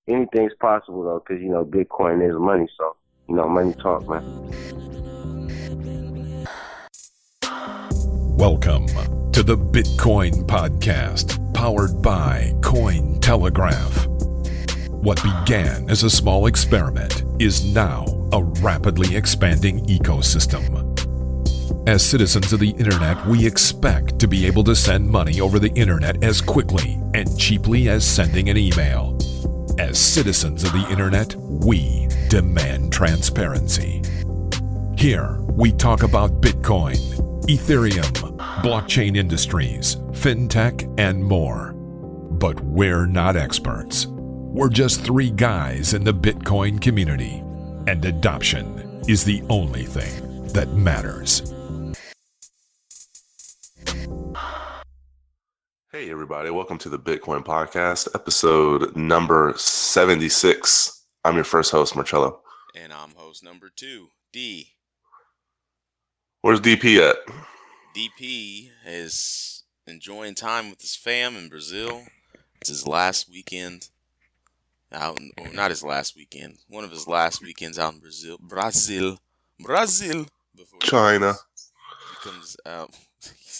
anything's possible though, because Bitcoin is money, so money talk, man. Welcome to the Bitcoin Podcast, powered by Cointelegraph. What began as a small experiment is now a rapidly expanding ecosystem. As citizens of the internet, we expect to be able to send money over the internet as quickly and cheaply as sending an email. As citizens of the internet, we demand transparency. Here, we talk about Bitcoin, Ethereum, blockchain industries, fintech, and more. But we're not experts. We're just three guys in the Bitcoin community, and adoption is the only thing that matters. Hey everybody, welcome to the Bitcoin Podcast, episode number 76. I'm your first host, Marcello. And I'm host number 2, D. Where's DP at? DP is enjoying time with his fam in Brazil. It's his last weekend out not his last weekend. One of his last weekends out in Brazil. Brazil. Before China. He comes out.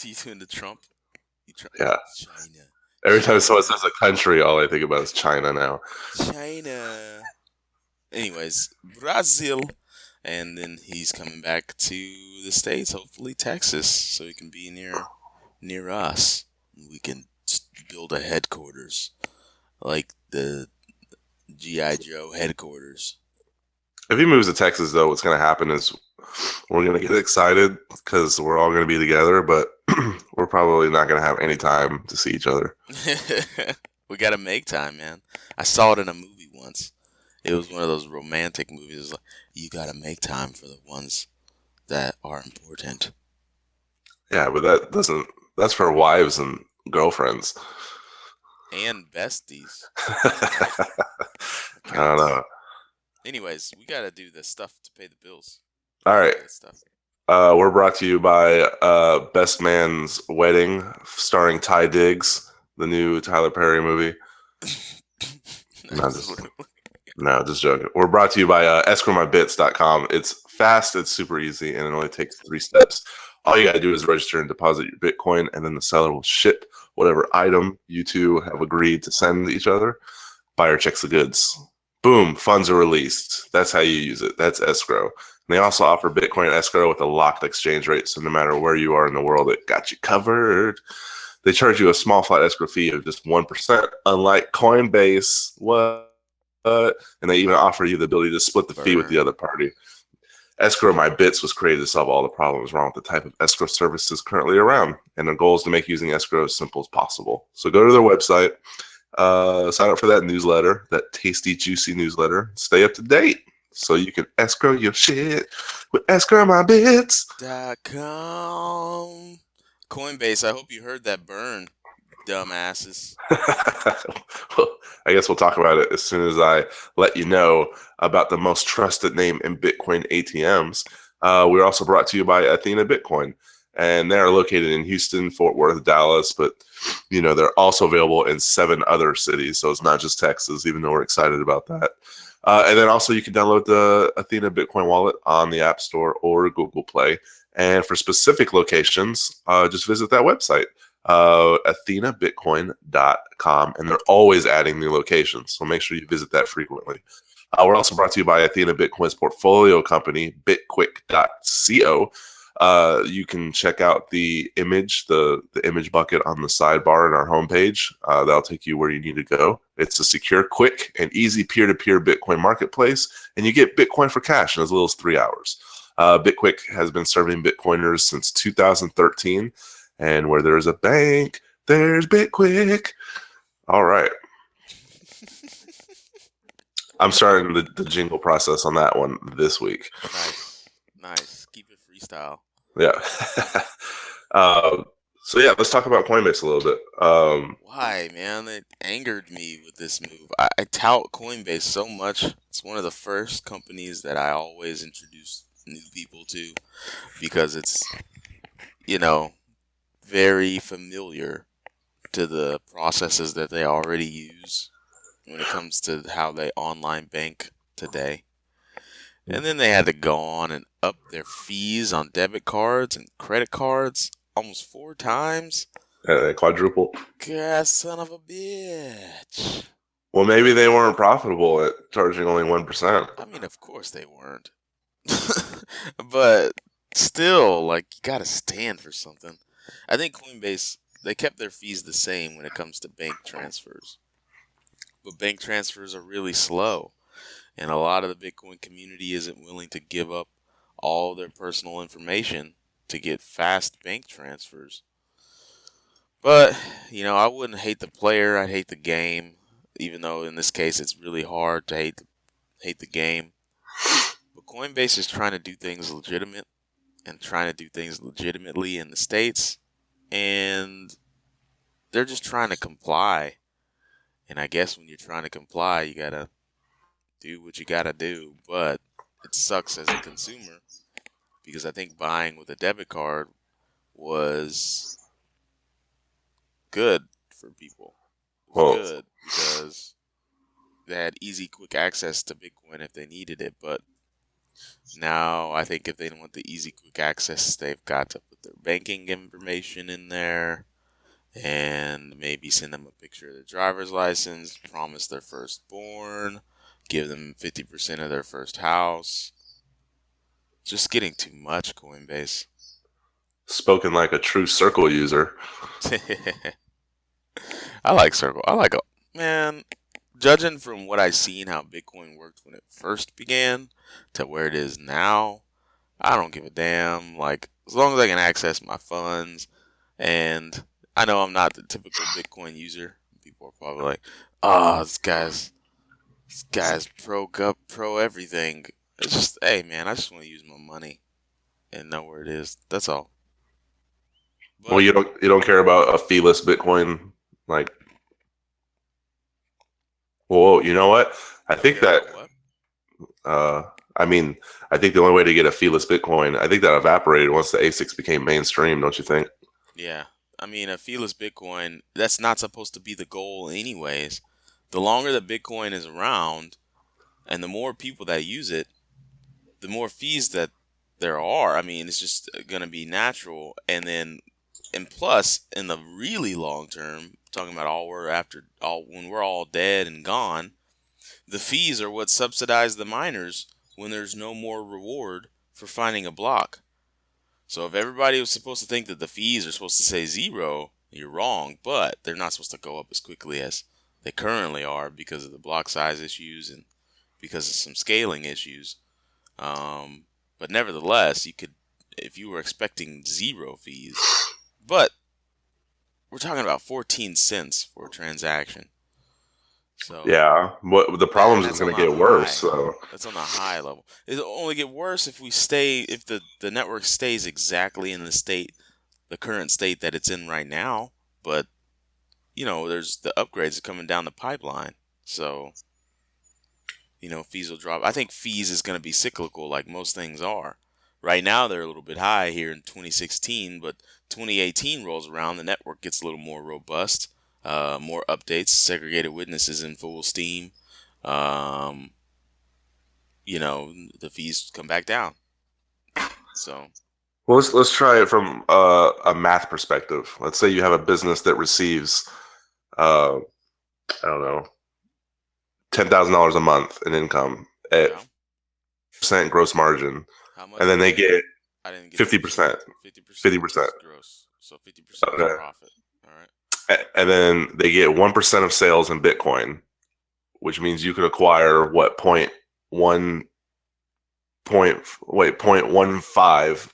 He's doing the Trump. Yeah. China. Every time someone says a country, all I think about is China now. China. Anyways, Brazil. And then he's coming back to the States, hopefully Texas, so he can be near us. We can build a headquarters, like the G.I. Joe headquarters. If he moves to Texas, though, what's going to happen is we're going to get excited because we're all going to be together, but we're probably not going to have any time to see each other. We got to make time, man. I saw it in a movie once. It was one of those romantic movies. It was like, you got to make time for the ones that are important. Yeah, but that's for wives and girlfriends. And besties. I don't know. Anyways, we got to do the stuff to pay the bills. All right. We're brought to you by Best Man's Wedding, starring Ty Diggs, the new Tyler Perry movie. Just joking. We're brought to you by escrowmybits.com. It's fast, it's super easy, and it only takes 3 steps. All you got to do is register and deposit your Bitcoin, and then the seller will ship whatever item you two have agreed to send each other. Buyer checks the goods. Boom, funds are released. That's how you use it. That's escrow. And they also offer Bitcoin escrow with a locked exchange rate, so no matter where you are in the world, it got you covered. They charge you a small flat escrow fee of just 1%, unlike Coinbase. What? And they even offer you the ability to split the fee with the other party. Escrow My Bits was created to solve all the problems wrong with the type of escrow services currently around, and their goal is to make using escrow as simple as possible. So go to their website, sign up for that newsletter, that tasty, juicy newsletter. Stay up to date so you can escrow your shit with escrowmybits.com. Coinbase, I hope you heard that burn, dumbasses. Well, I guess we'll talk about it as soon as I let you know about the most trusted name in Bitcoin ATMs. We're also brought to you by Athena Bitcoin, and they're located in Houston, Fort Worth, Dallas, but they're also available in 7 other cities, so it's not just Texas, even though we're excited about that. And then also you can download the Athena Bitcoin wallet on the App Store or Google Play. And for specific locations, just visit that website, athenabitcoin.com, and they're always adding new locations, so make sure you visit that frequently. We're also brought to you by Athena Bitcoin's portfolio company, bitquick.co. You can check out the image, the image bucket on the sidebar in our homepage. That'll take you where you need to go. It's a secure, quick, and easy peer-to-peer Bitcoin marketplace, and you get Bitcoin for cash in as little as 3 hours. Bitquick has been serving Bitcoiners since 2013, and where there's a bank, there's Bitquick. All right. I'm starting the jingle process on that one this week. Nice. Keep it freestyle. Yeah. So yeah, let's talk about Coinbase a little bit. Why, man? It angered me with this move. I tout Coinbase so much. It's one of the first companies that I always introduce new people to because it's, very familiar to the processes that they already use. when it comes to how they online bank today. And then they had to go on and up their fees on debit cards and credit cards almost 4 times. Quadruple. God, son of a bitch. Well, maybe they weren't profitable at charging only 1%. I mean, of course they weren't. But still, like, you gotta stand for something. I think Coinbase, they kept their fees the same when it comes to bank transfers. But bank transfers are really slow. And a lot of the Bitcoin community isn't willing to give up all their personal information to get fast bank transfers. But, I wouldn't hate the player, I'd hate the game. Even though in this case it's really hard to hate the game. But Coinbase is trying to do things legitimate and trying to do things legitimately in the States. And they're just trying to comply. And I guess when you're trying to comply, you gotta do what you gotta do, but it sucks as a consumer because I think buying with a debit card was good for people. It was good because they had easy, quick access to Bitcoin if they needed it, but now I think if they don't want the easy, quick access, they've got to put their banking information in there and maybe send them a picture of their driver's license, promise their firstborn, give them 50% of their first house. Just getting too much, Coinbase. Spoken like a true Circle user. I like Circle. Man, judging from what I seen how Bitcoin worked when it first began to where it is now, I don't give a damn. Like, as long as I can access my funds, and I know I'm not the typical Bitcoin user. People are probably like, oh, this guy's pro everything. It's just, hey man, I just want to use my money and know where it is. That's all. But, well, you don't care about a feeless Bitcoin, like. Well, you know what? I think that. I think the only way to get a feeless Bitcoin, I think that evaporated once the ASICs became mainstream. Don't you think? Yeah, I mean, a feeless Bitcoin, that's not supposed to be the goal, anyways. The longer that Bitcoin is around, and the more people that use it, the more fees that there are. I mean, it's just gonna be natural, and plus, in the really long term, talking about when we're all dead and gone, the fees are what subsidize the miners when there's no more reward for finding a block. So if everybody was supposed to think that the fees are supposed to say 0, you're wrong, but they're not supposed to go up as quickly as they currently are because of the block size issues and because of some scaling issues. But nevertheless, if you were expecting 0 fees, but we're talking about 14 cents for a transaction. So yeah, the problem is going to get worse. So that's on the high level. It'll only get worse if the network stays exactly in the current state that it's in right now. But there's the upgrades coming down the pipeline, so fees will drop. I think fees is going to be cyclical, like most things are. Right now they're a little bit high here in 2016, but 2018 rolls around, the network gets a little more robust. More updates, segregated witnesses in full steam. The fees come back down. So, well, let's try it from a math perspective. Let's say you have a business that receives, I don't know, $10,000 a month in income at percent gross margin, and then they get 50%. 50%. Gross. So 50% is profit. All right. And then they get 1% of sales in Bitcoin, which means you could acquire 0.15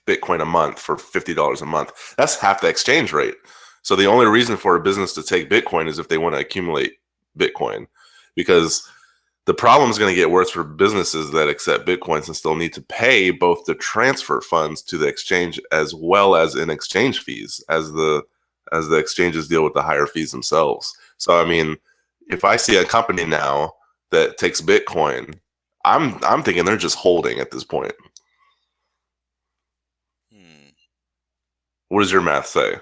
Bitcoin a month for $50 a month. That's half the exchange rate. So the only reason for a business to take Bitcoin is if they want to accumulate Bitcoin, because the problem is going to get worse for businesses that accept Bitcoin, since they'll need to pay both the transfer funds to the exchange as well as in exchange fees as the exchanges deal with the higher fees themselves. So, I mean, if I see a company now that takes Bitcoin, I'm thinking they're just holding at this point. What does your math say?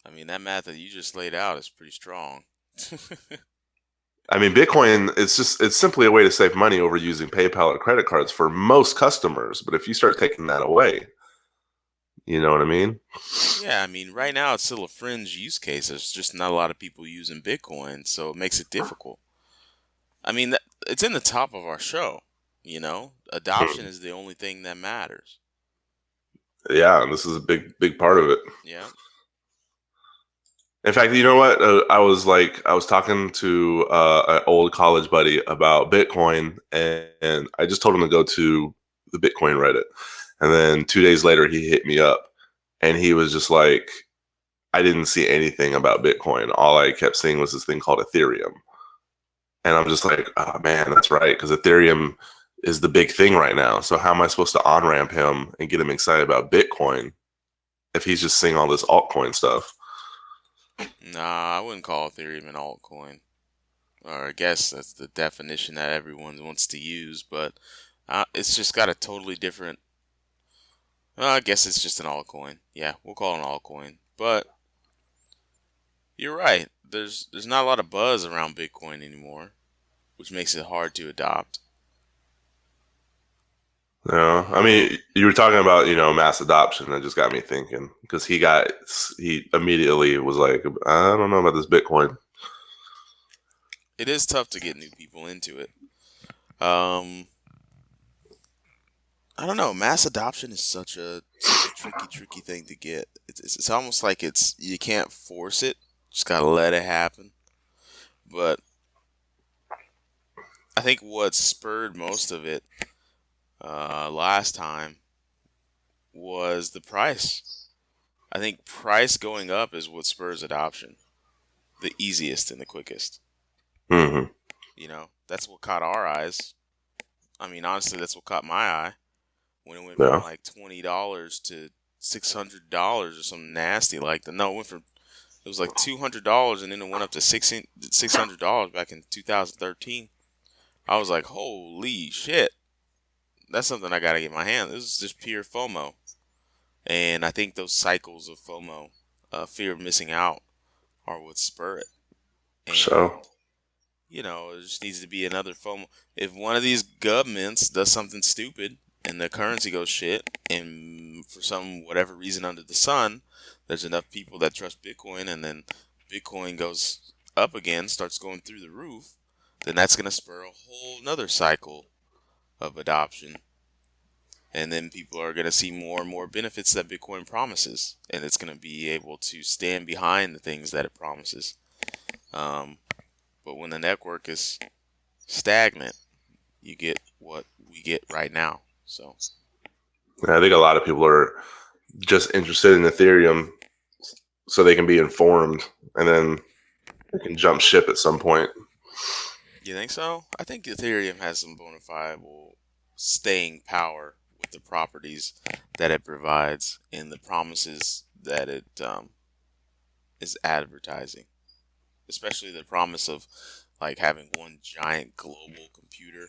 I mean, that math that you just laid out is pretty strong. I mean, Bitcoin, it's simply a way to save money over using PayPal or credit cards for most customers. But if you start taking that away, you know what I mean? Yeah, I mean, right now it's still a fringe use case. There's just not a lot of people using Bitcoin, so it makes it difficult. I mean, it's in the top of our show, you know? Adoption is the only thing that matters. Yeah, and this is a big part of it. Yeah. In fact, you know what? I was talking to an old college buddy about Bitcoin, and I just told him to go to the Bitcoin Reddit. And then 2 days later, he hit me up, and he was just like, I didn't see anything about Bitcoin. All I kept seeing was this thing called Ethereum. And I'm just like, oh man, that's right, because Ethereum is the big thing right now. So how am I supposed to on-ramp him and get him excited about Bitcoin if he's just seeing all this altcoin stuff? Nah, I wouldn't call Ethereum an altcoin. Or I guess that's the definition that everyone wants to use, but it's just got a totally different... I guess it's just an altcoin. Yeah, we'll call it an altcoin. But you're right. There's not a lot of buzz around Bitcoin anymore, which makes it hard to adopt. Yeah, I mean, you were talking about, mass adoption. That just got me thinking, because he immediately was like, I don't know about this Bitcoin. It is tough to get new people into it. I don't know. Mass adoption is such a tricky thing to get. It's almost like you can't force it. Just gotta let it happen. But I think what spurred most of it last time was the price. I think price going up is what spurs adoption. The easiest and the quickest. Mm-hmm. That's what caught our eyes. I mean, honestly, that's what caught my eye. When it went from like $20 to $600 or something nasty like that. No, it was like $200 and then it went up to $600 back in 2013. I was like, holy shit. That's something I gotta get my hand. This is just pure FOMO. And I think those cycles of FOMO, fear of missing out, are what spur it. And, it just needs to be another FOMO. If one of these governments does something stupid and the currency goes shit, and for whatever reason under the sun, there's enough people that trust Bitcoin, and then Bitcoin goes up again, starts going through the roof, then that's going to spur a whole nother cycle of adoption. And then people are going to see more and more benefits that Bitcoin promises, and it's going to be able to stand behind the things that it promises. But when the network is stagnant, you get what we get right now. So, I think a lot of people are just interested in Ethereum so they can be informed, and then they can jump ship at some point. You think so? I think Ethereum has some bona fide staying power with the properties that it provides and the promises that it is advertising. Especially the promise of like having one giant global computer.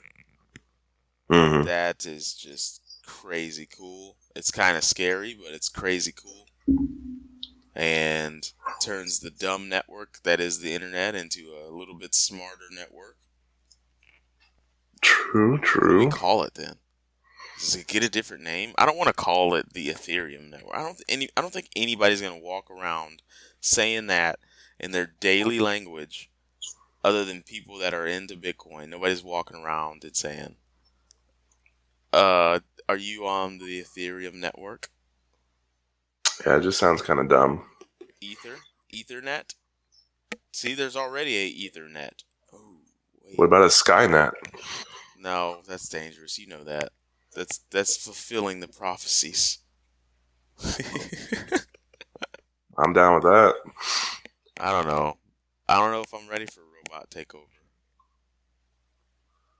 Mm-hmm. That is just crazy cool. It's kind of scary, but it's crazy cool. And turns the dumb network that is the internet into a little bit smarter network. True. What do we call it then? Does it get a different name? I don't want to call it the Ethereum network. I don't think anybody's gonna walk around saying that in their daily language, other than people that are into Bitcoin. Nobody's walking around and saying, are you on the Ethereum network? Yeah, it just sounds kind of dumb. Ethernet? See, there's already a Ethernet. Oh, wait. What about a Skynet? No, that's dangerous. You know that. That's fulfilling the prophecies. I'm down with that. I don't know. I don't know if I'm ready for a robot takeover.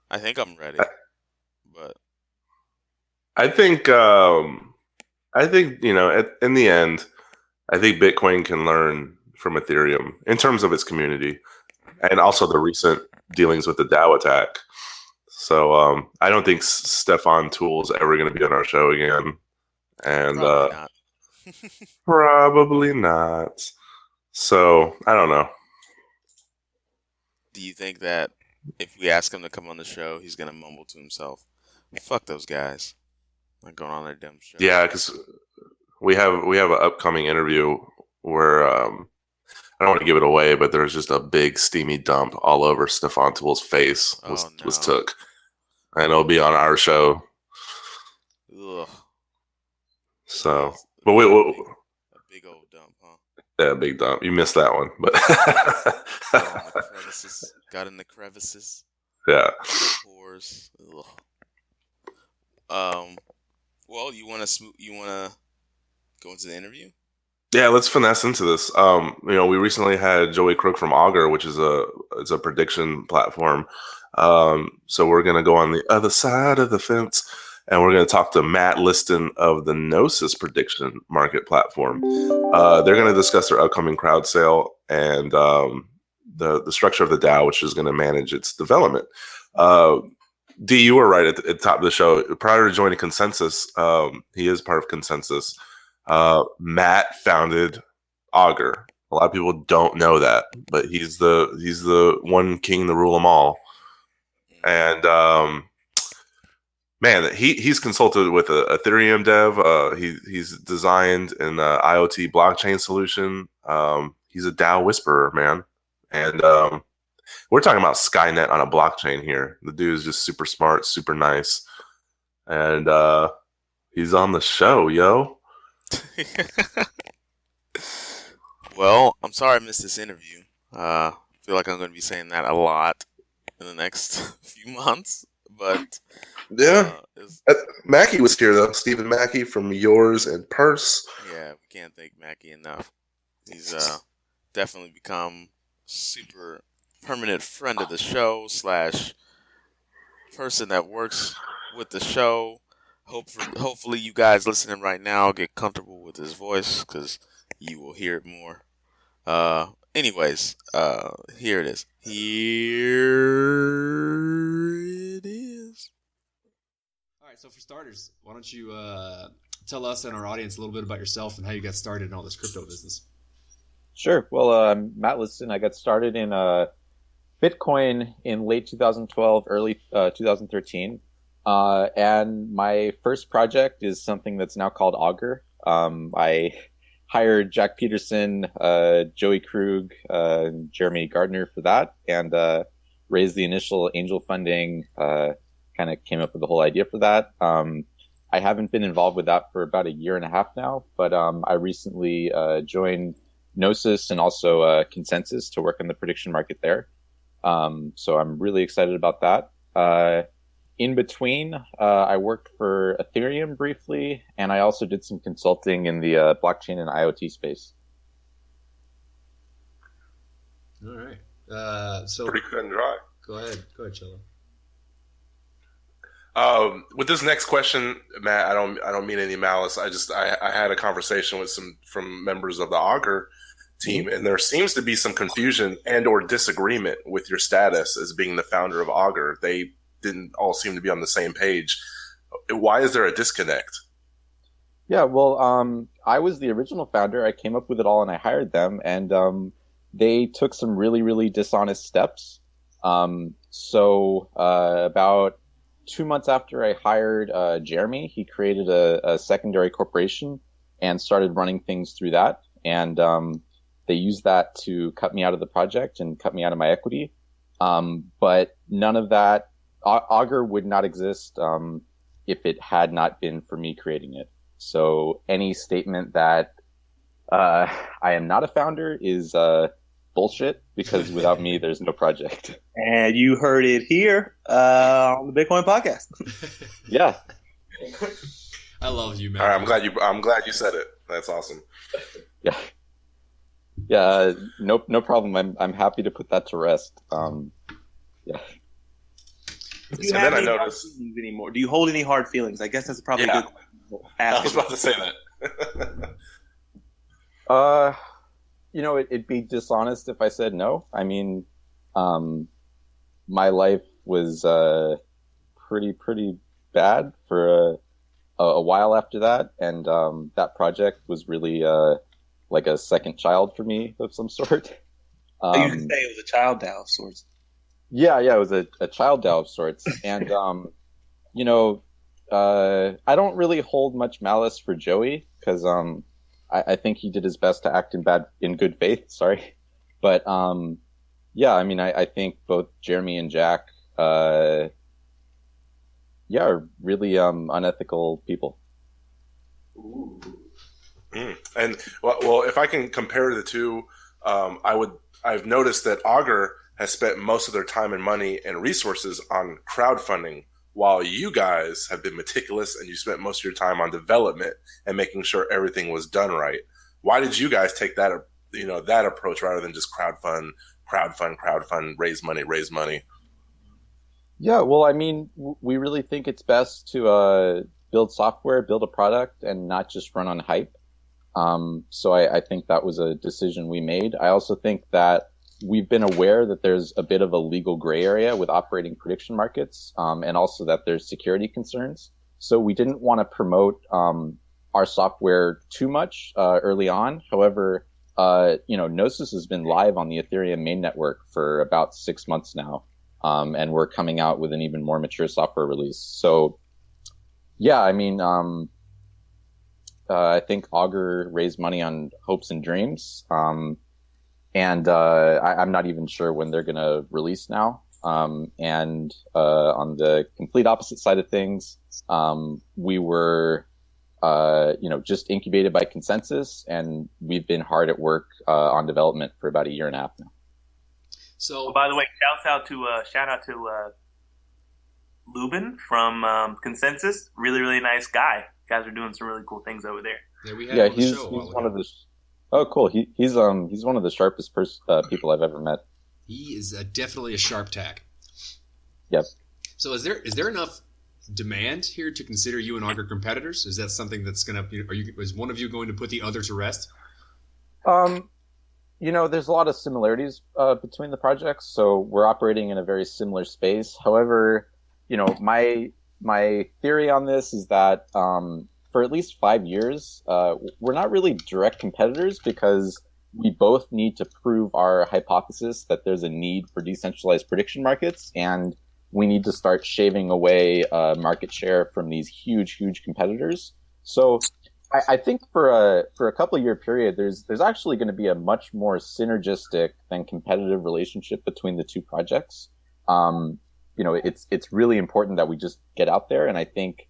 I think I'm ready, but I think in the end, I think Bitcoin can learn from Ethereum in terms of its community, and also the recent dealings with the DAO attack. So I don't think Stefan Tool's ever going to be on our show again, and probably not. Probably not. So I don't know. do you think that if we ask him to come on the show, he's gonna mumble to himself, "Fuck those guys," like going on their dumb show? Yeah, because we have an upcoming interview where I don't want to give it away, but there's just a big steamy dump all over Stefan Tool's face was took, and it'll be on our show. Ugh. So, but a big old dump, huh? Yeah, big dump. You missed that one, but got in the crevices. Yeah. Pores. Well, you wanna go into the interview? Yeah, let's finesse into this. We recently had Joey Crook from Augur, which is a prediction platform. So we're gonna go on the other side of the fence, and we're gonna talk to Matt Liston of the Gnosis prediction market platform. They're gonna discuss their upcoming crowd sale and the structure of the DAO, which is gonna manage its development. D, you were right at the top of the show. Prior to joining Consensus, he is part of Consensus. Matt founded Augur. A lot of people don't know that, but he's the one king to rule them all. And man, he's consulted with a Ethereum dev. He's designed an IoT blockchain solution. He's a DAO whisperer, man. And we're talking about Skynet on a blockchain here. The dude is just super smart, super nice, and he's on the show, yo. Well, I'm sorry I missed this interview. I feel like I'm going to be saying that a lot in the next few months, but yeah. Mackie was here though. Stephen Mackie from Yours and Purse. Yeah, we can't thank Mackie enough. He's definitely become super permanent friend of the show / person that works with the show. Hopefully you guys listening right now get comfortable with his voice, because you will hear it more. Anyways, here it is. All right, so for starters, why don't you tell us and our audience a little bit about yourself and how you got started in all this crypto business? Sure. Well, I'm Matt Liston. I got started in Bitcoin in late 2012, early 2013. And my first project is something that's now called Augur. I hired Jack Peterson, Joey Krug, Jeremy Gardner for that, and raised the initial angel funding, kind of came up with the whole idea for that. I haven't been involved with that for about a year and a half now, but I recently joined Gnosis and also Consensus to work on the prediction market there. So I'm really excited about that. In between, I worked for Ethereum briefly, and I also did some consulting in the blockchain and IoT space. All right. So pretty cut and dry. Go ahead, Chilla. With this next question, Matt, I don't mean any malice. I had a conversation with some from members of the Augur team, and there seems to be some confusion and or disagreement with your status as being the founder of Augur. They didn't all seem to be on the same page. Why is there a disconnect? Yeah, well, I was the original founder. I came up with it all and I hired them, and they took some really, really dishonest steps. So about 2 months after I hired Jeremy, he created a secondary corporation and started running things through that. And they used that to cut me out of the project and cut me out of my equity. But none of that, Augur would not exist if it had not been for me creating it. So any statement that I am not a founder is bullshit, because without me, there's no project. And you heard it here on the Bitcoin podcast. Yeah. I love you, man. All right, I'm glad you said it. That's awesome. Yeah. Yeah. No problem. I'm happy to put that to rest. Yeah. Do you have any hard feelings anymore? Do you hold any hard feelings? I guess that's probably a good question. I was about to say that. It'd be dishonest if I said no. I mean, my life was pretty bad for a while after that, and that project was really like a second child for me of some sort. You could say it was a child DAO of sorts. Yeah, it was a child DAO of sorts. And, I don't really hold much malice for Joey because I think he did his best to act in good faith. Sorry. But I think both Jeremy and Jack, are really unethical people. Ooh. And well, if I can compare the two, I've noticed that Augur has spent most of their time and money and resources on crowdfunding, while you guys have been meticulous and you spent most of your time on development and making sure everything was done right. Why did you guys take that approach rather than just crowdfund, raise money? Yeah, well, I mean, we really think it's best to build software, build a product, and not just run on hype. So I think that was a decision we made. I also think that we've been aware that there's a bit of a legal gray area with operating prediction markets, and also that there's security concerns. So we didn't want to promote our software too much early on. However, Gnosis has been live on the Ethereum main network for about 6 months now, and we're coming out with an even more mature software release. So, yeah, I mean, I think Augur raised money on hopes and dreams. And I'm not even sure when they're going to release now. And on the complete opposite side of things, we were, just incubated by Consensus, and we've been hard at work on development for about a year and a half now. So, by the way, shout out to Lubin from Consensus. Really, really nice guy. You guys are doing some really cool things over there. Yeah, we had he's one of the. Oh, cool. He's one of the sharpest people I've ever met. He is definitely a sharp tack. Yep. So is there enough demand here to consider you and Augur competitors? Is that something that's going to? Is one of you going to put the other to rest? There's a lot of similarities between the projects, so we're operating in a very similar space. However, my theory on this is that for at least 5 years, we're not really direct competitors because we both need to prove our hypothesis that there's a need for decentralized prediction markets, and we need to start shaving away market share from these huge competitors. So I think for a couple of year period, there's actually going to be a much more synergistic than competitive relationship between the two projects. It's really important that we just get out there, and I think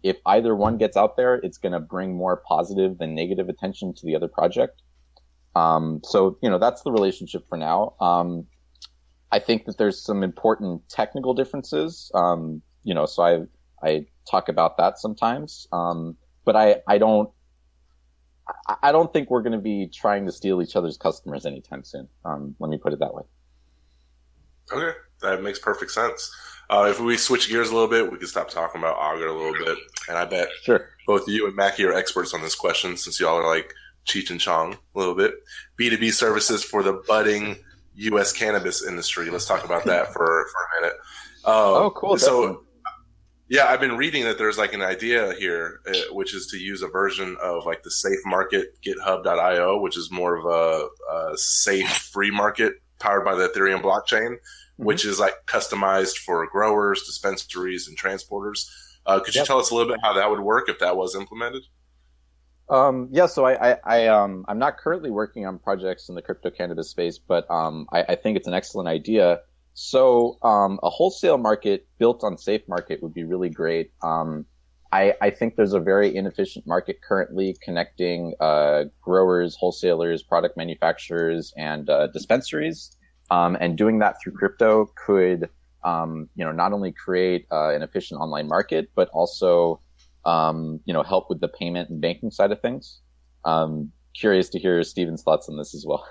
if either one gets out there, it's going to bring more positive than negative attention to the other project. So that's the relationship for now. I think that there's some important technical differences. So I talk about that sometimes. But I don't think we're going to be trying to steal each other's customers anytime soon. Let me put it that way. Okay, that makes perfect sense. If we switch gears a little bit, we can stop talking about Augur a little bit. And I bet both you and Mackie are experts on this question, since y'all are like Cheech and Chong a little bit. B2B services for the budding U.S. cannabis industry. Let's talk about that for a minute. Cool. So, yeah, I've been reading that there's like an idea here, which is to use a version of like the safe market GitHub.io, which is more of a safe free market powered by the Ethereum blockchain, which is like customized for growers, dispensaries, and transporters. Could you tell us a little bit how that would work if that was implemented? So I'm not currently working on projects in the crypto cannabis space, but I think it's an excellent idea. So a wholesale market built on safe market would be really great. I think there's a very inefficient market currently connecting growers, wholesalers, product manufacturers, and dispensaries. And doing that through crypto could, not only create an efficient online market, but also, help with the payment and banking side of things. Curious to hear Steven's thoughts on this as well.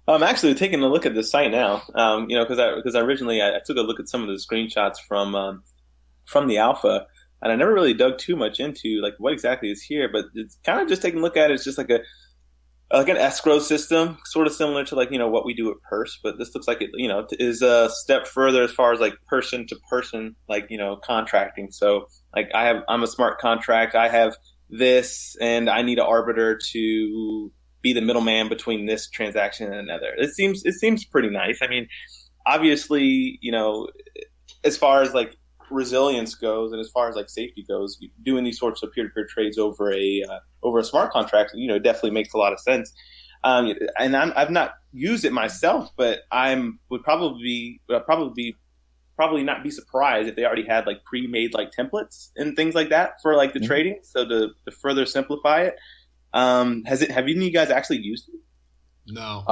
I'm actually taking a look at the site now. Because originally I took a look at some of the screenshots from the alpha, and I never really dug too much into like what exactly is here. But it's kind of just taking a look at it. It's just like an escrow system, sort of similar to like what we do at Purse. But this looks like it is a step further as far as like person to person, like contracting. So like I'm a smart contract. I have this, and I need an arbiter to be the middleman between this transaction and another. It seems pretty nice. I mean, obviously, as far as like resilience goes and as far as like safety goes, doing these sorts of peer-to-peer trades over a smart contract, definitely makes a lot of sense. And I've not used it myself, but would probably not be surprised if they already had like pre-made like templates and things like that for like the trading. So to further simplify it, have any of you guys actually used it? No.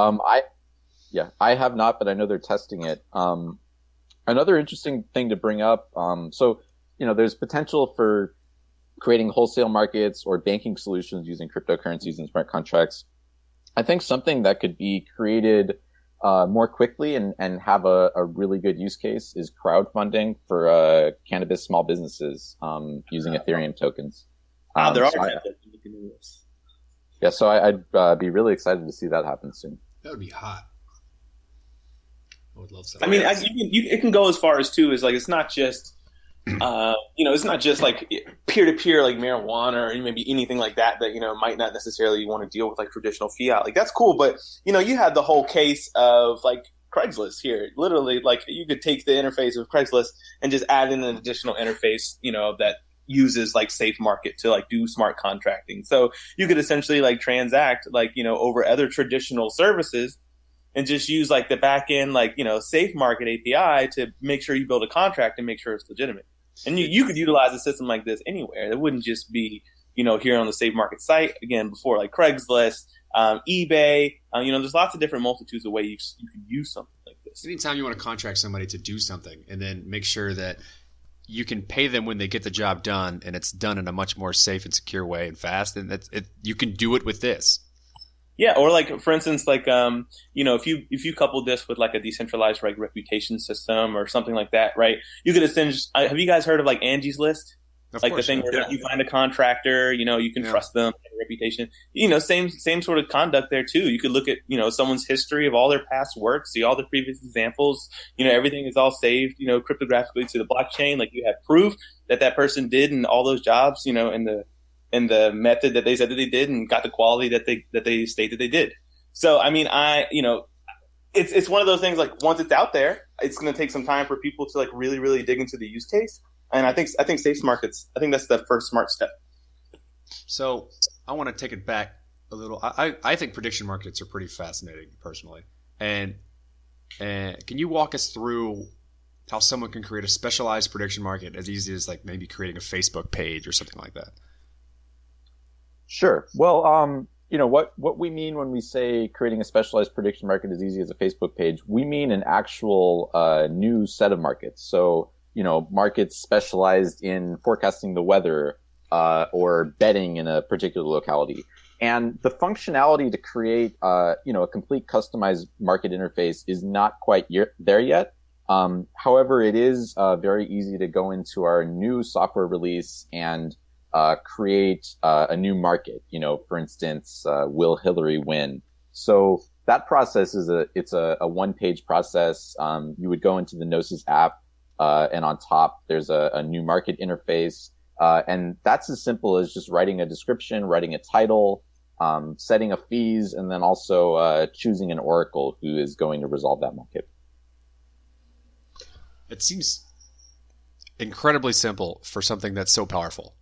I have not, but I know they're testing it. Another interesting thing to bring up, there's potential for creating wholesale markets or banking solutions using cryptocurrencies and smart contracts. I think something that could be created more quickly and have a really good use case is crowdfunding for cannabis small businesses using Ethereum tokens. There are. So I'd be really excited to see that happen soon. That would be hot. I would love that. I mean, it can go as far as too, is like, it's not just, it's not just like peer-to-peer, like marijuana or maybe anything like that, might not necessarily want to deal with like traditional fiat. Like that's cool. But, you have the whole case of like Craigslist here. Literally, like you could take the interface of Craigslist and just add in an additional interface, that uses like Safe Market to like do smart contracting. So you could essentially like transact like, over other traditional services and just use like the back end, like, Safe Market API to make sure you build a contract and make sure it's legitimate. And you could utilize a system like this anywhere. It wouldn't just be, here on the Safe Market site, again, before like Craigslist, eBay, there's lots of different multitudes of ways you can use something like this. Anytime you want to contract somebody to do something and then make sure that you can pay them when they get the job done and it's done in a much more safe and secure way and fast, and you can do it with this. Yeah, or like for instance, like if you couple this with like a decentralized like reputation system or something like that, right? You could essentially. Have you guys heard of like Angie's List? Of like course, the thing where you find a contractor, you can trust them, reputation. Same sort of conduct there too. You could look at someone's history of all their past work, see all their previous examples. Everything is all saved, cryptographically to the blockchain. Like you have proof that person did and all those jobs, in the method that they said that they did and got the quality that they state that they did. So, I mean, it's one of those things, like once it's out there, it's going to take some time for people to like really, really dig into the use case. And I think Safe Markets, I think that's the first smart step. So I want to take it back a little. I think prediction markets are pretty fascinating personally. And can you walk us through how someone can create a specialized prediction market as easy as like maybe creating a Facebook page or something like that? Sure. Well, what we mean when we say creating a specialized prediction market as easy as a Facebook page, we mean an actual new set of markets. So, markets specialized in forecasting the weather or betting in a particular locality. And the functionality to create, a complete customized market interface is not quite there yet. However, it is very easy to go into our new software release and create a new market. For instance, will Hillary win? So that process is a one-page process. You would go into the Gnosis app, and on top there's a new market interface, and that's as simple as just writing a description, writing a title, setting a fees, and then also choosing an oracle who is going to resolve that market. It seems incredibly simple for something that's so powerful.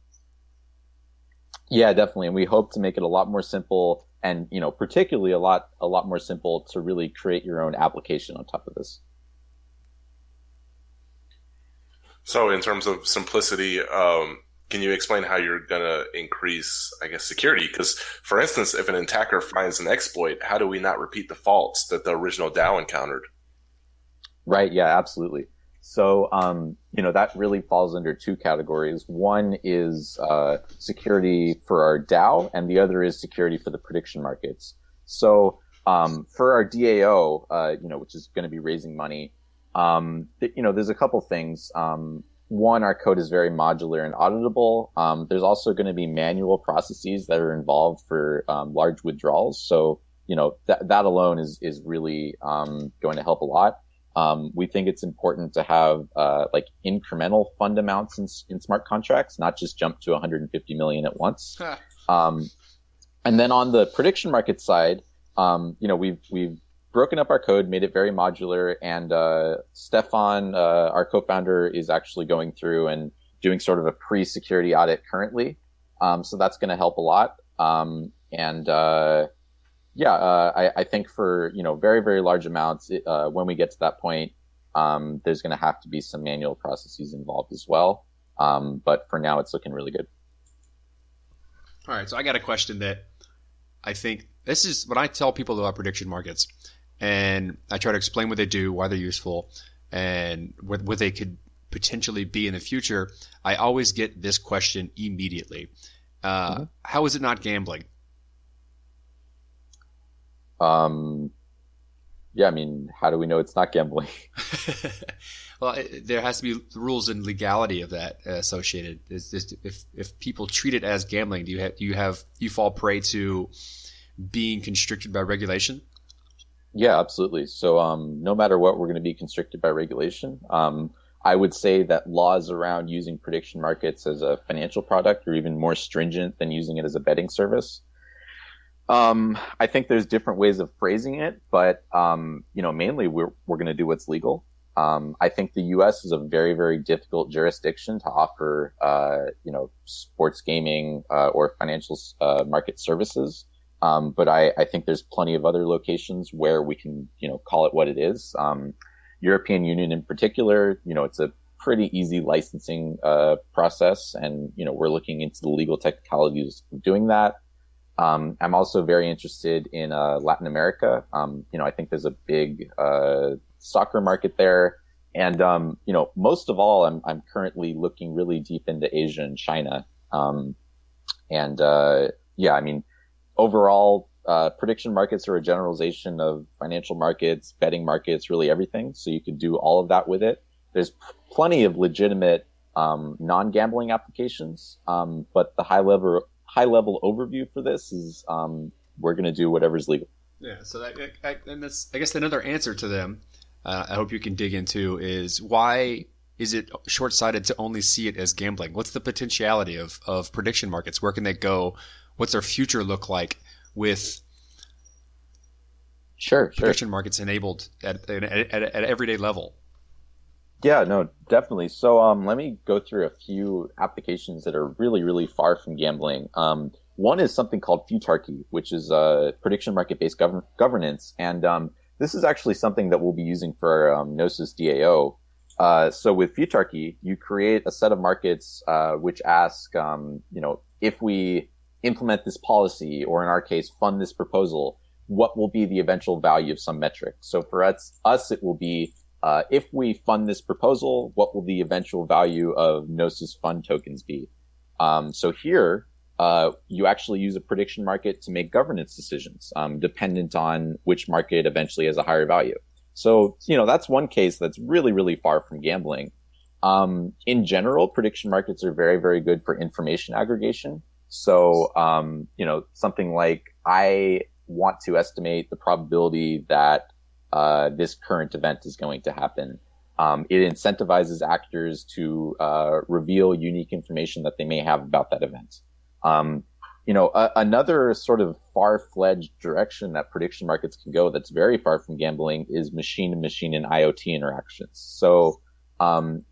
Yeah, definitely. And we hope to make it a lot more simple and, particularly a lot more simple to really create your own application on top of this. So in terms of simplicity, can you explain how you're going to increase, security? Because, for instance, if an attacker finds an exploit, how do we not repeat the faults that the original DAO encountered? Right. Yeah, absolutely. So, that really falls under two categories. One is security for our DAO, and the other is security for the prediction markets. So, for our DAO, which is going to be raising money, there's a couple things. One, our code is very modular and auditable. There's also going to be manual processes that are involved for large withdrawals. So, that alone is really going to help a lot. We think it's important to have incremental fund amounts in smart contracts, not just jump to 150 million at once. And then on the prediction market side, we've broken up our code, made it very modular, and Stefan, our co-founder, is actually going through and doing sort of a pre-security audit currently. So that's going to help a lot. I think for very, very large amounts, when we get to that point, there's going to have to be some manual processes involved as well. But for now, it's looking really good. All right, so I got a question that I think this is when I tell people about prediction markets, and I try to explain what they do, why they're useful, and what they could potentially be in the future. I always get this question immediately. How is it not gambling? Yeah, I mean, how do we know it's not gambling? Well, there has to be rules and legality of that associated. If people treat it as gambling, do you fall prey to being constricted by regulation? Yeah, absolutely. So no matter what, we're going to be constricted by regulation. I would say that laws around using prediction markets as a financial product are even more stringent than using it as a betting service. I think there's different ways of phrasing it, but mainly we're going to do what's legal. I think the U.S. is a very, very difficult jurisdiction to offer, sports gaming or financial market services. But I think there's plenty of other locations where we can, call it what it is. European Union in particular, it's a pretty easy licensing process, and we're looking into the legal technicalities of doing that. I'm also very interested in Latin America. I think there's a big soccer market there. And, most of all, I'm currently looking really deep into Asia and China. Overall, prediction markets are a generalization of financial markets, betting markets, really everything. So you could do all of that with it. There's plenty of legitimate non-gambling applications, but the high level overview for this is we're going to do whatever's legal. Yeah, so that's, I guess, another answer to them. I hope you can dig into is why is it short-sighted to only see it as gambling? What's the potentiality of prediction markets? Where can they go? What's their future look like with prediction markets enabled at everyday level? Yeah, no, definitely. So let me go through a few applications that are really, really far from gambling. One is something called futarchy, which is prediction market-based governance. And this is actually something that we'll be using for our Gnosis DAO. So with futarchy, you create a set of markets which ask, if we implement this policy, or in our case, fund this proposal, what will be the eventual value of some metric? So for us it will be, if we fund this proposal, what will the eventual value of Gnosis fund tokens be? So here, you actually use a prediction market to make governance decisions, dependent on which market eventually has a higher value. So, that's one case that's really, really far from gambling. In general, prediction markets are very, very good for information aggregation. So, something like, I want to estimate the probability that this current event is going to happen. It incentivizes actors to reveal unique information that they may have about that event. Another sort of far-fledged direction that prediction markets can go that's very far from gambling is machine-to-machine and IoT interactions. So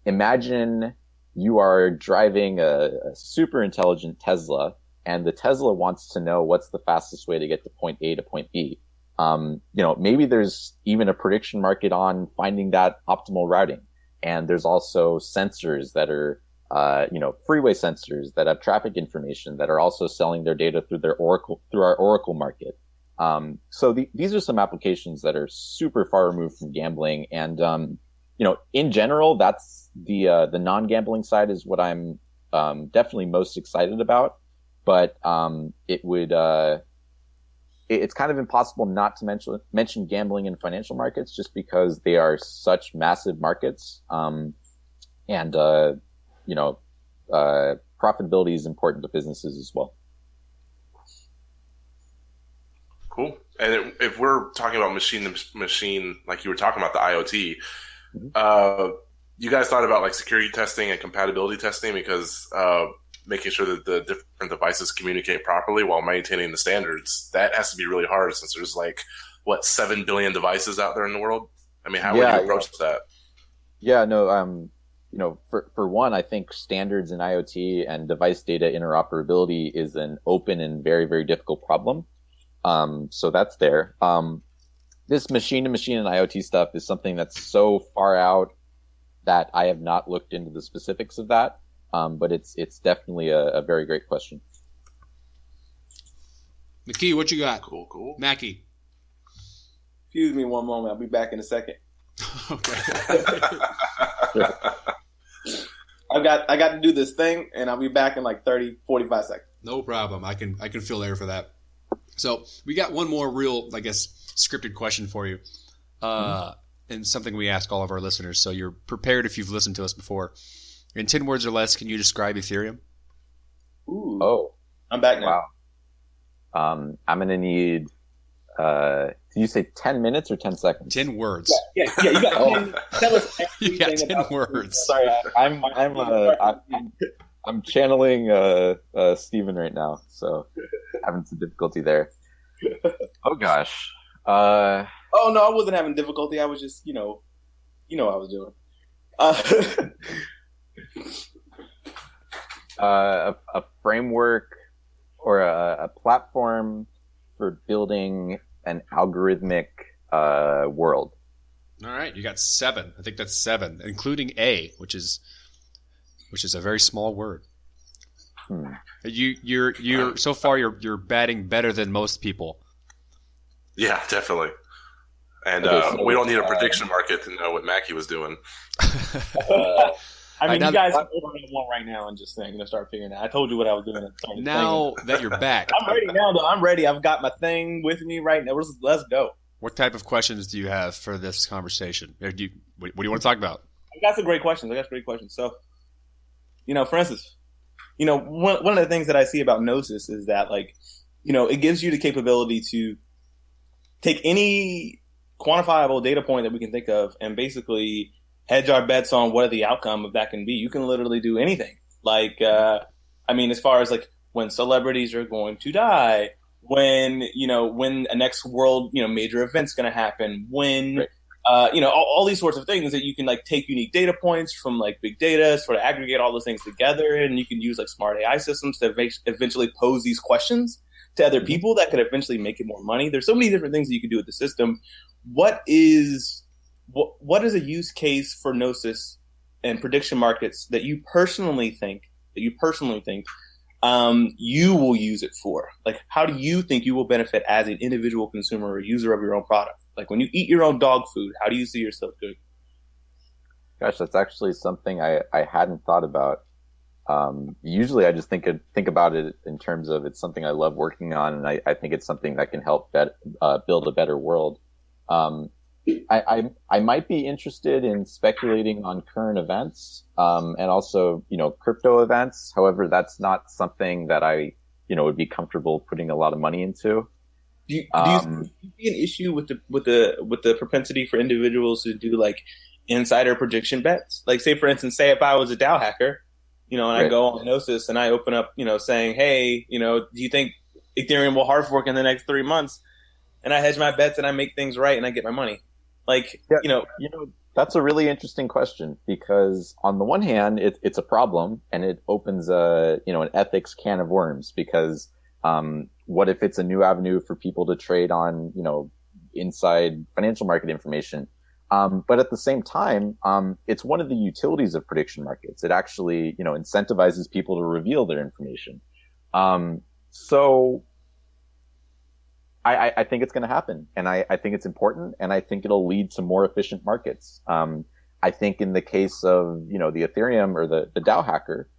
imagine you are driving a super intelligent Tesla, and the Tesla wants to know what's the fastest way to get to point A to point B. Maybe there's even a prediction market on finding that optimal routing. And there's also sensors that are, freeway sensors that have traffic information that are also selling their data through our Oracle market. So these are some applications that are super far removed from gambling. And, in general, that's the non-gambling side is what I'm, definitely most excited about. But, it's kind of impossible not to mention gambling in financial markets just because they are such massive markets. Profitability is important to businesses as well. Cool. And if we're talking about machine to machine, like you were talking about the IoT, you guys thought about like security testing and compatibility testing because making sure that the different devices communicate properly while maintaining the standards, that has to be really hard since there's like what, 7 billion devices out there in the world? I mean, how would you approach that? Yeah, no, for one, I think standards in IoT and device data interoperability is an open and very, very difficult problem. So that's there. This machine-to-machine and IoT stuff is something that's so far out that I have not looked into the specifics of that. But it's definitely a very great question. McKee, what you got? Cool. Mackie. Excuse me one moment. I'll be back in a second. Okay. I got to do this thing, and I'll be back in like 30, 45 seconds. No problem. I can fill air for that. So we got one more real, I guess, scripted question for you, and something we ask all of our listeners. So you're prepared if you've listened to us before. In 10 words or less, can you describe Ethereum? Ooh. Oh, I'm back now. wow. I'm going to need, did you say 10 minutes or 10 seconds? 10 words. Yeah, you got 10. Tell us You got 10 about words. Sorry, I'm channeling Steven right now, so having some difficulty there. Oh gosh. Oh no, I wasn't having difficulty. I was just, what I was doing. A framework or a platform for building an algorithmic world. All right, you got 7. I think that's 7, including A, which is a very small word. You're so far you're batting better than most people. Yeah, definitely. And Okay, so, we don't need a prediction market to know what Mackie was doing. I mean, you guys can open one right now and just start figuring it out. I told you what I was doing. Now that you're back. I'm ready now, though. I'm ready. I've got my thing with me right now. Let's go. What type of questions do you have for this conversation? What do you want to talk about? I got some great questions. So, for instance, one of the things that I see about Gnosis is that, it gives you the capability to take any quantifiable data point that we can think of and basically hedge our bets on what the outcome of that can be. You can literally do anything. As far as when celebrities are going to die, when a next world, major event's going to happen, when, right. All these sorts of things that you can take unique data points from big data, sort of aggregate all those things together, and you can use smart AI systems to eventually pose these questions to other people that could eventually make it more money. There's so many different things that you can do with the system. What is a use case for Gnosis and prediction markets that you personally think you will use it for? How do you think you will benefit as an individual consumer or user of your own product? When you eat your own dog food, how do you see yourself doing? Gosh, that's actually something I hadn't thought about. Usually I just think about it in terms of it's something I love working on, and I think it's something that can help build a better world. I might be interested in speculating on current events, and also, crypto events. However, that's not something that I, would be comfortable putting a lot of money into. Do you see an issue with the propensity for individuals to do insider prediction bets? Say for instance, if I was a DAO hacker, and right. I go on Gnosis and I open up, saying, hey, do you think Ethereum will hard fork in the next 3 months? And I hedge my bets and I make things right and I get my money. That's a really interesting question, because on the one hand, it's a problem and it opens an ethics can of worms, because what if it's a new avenue for people to trade on, inside financial market information? But at the same time, it's one of the utilities of prediction markets. It actually, incentivizes people to reveal their information. So I think it's going to happen, and I think it's important, and I think it'll lead to more efficient markets. I think in the case of, the Ethereum or the DAO hacker,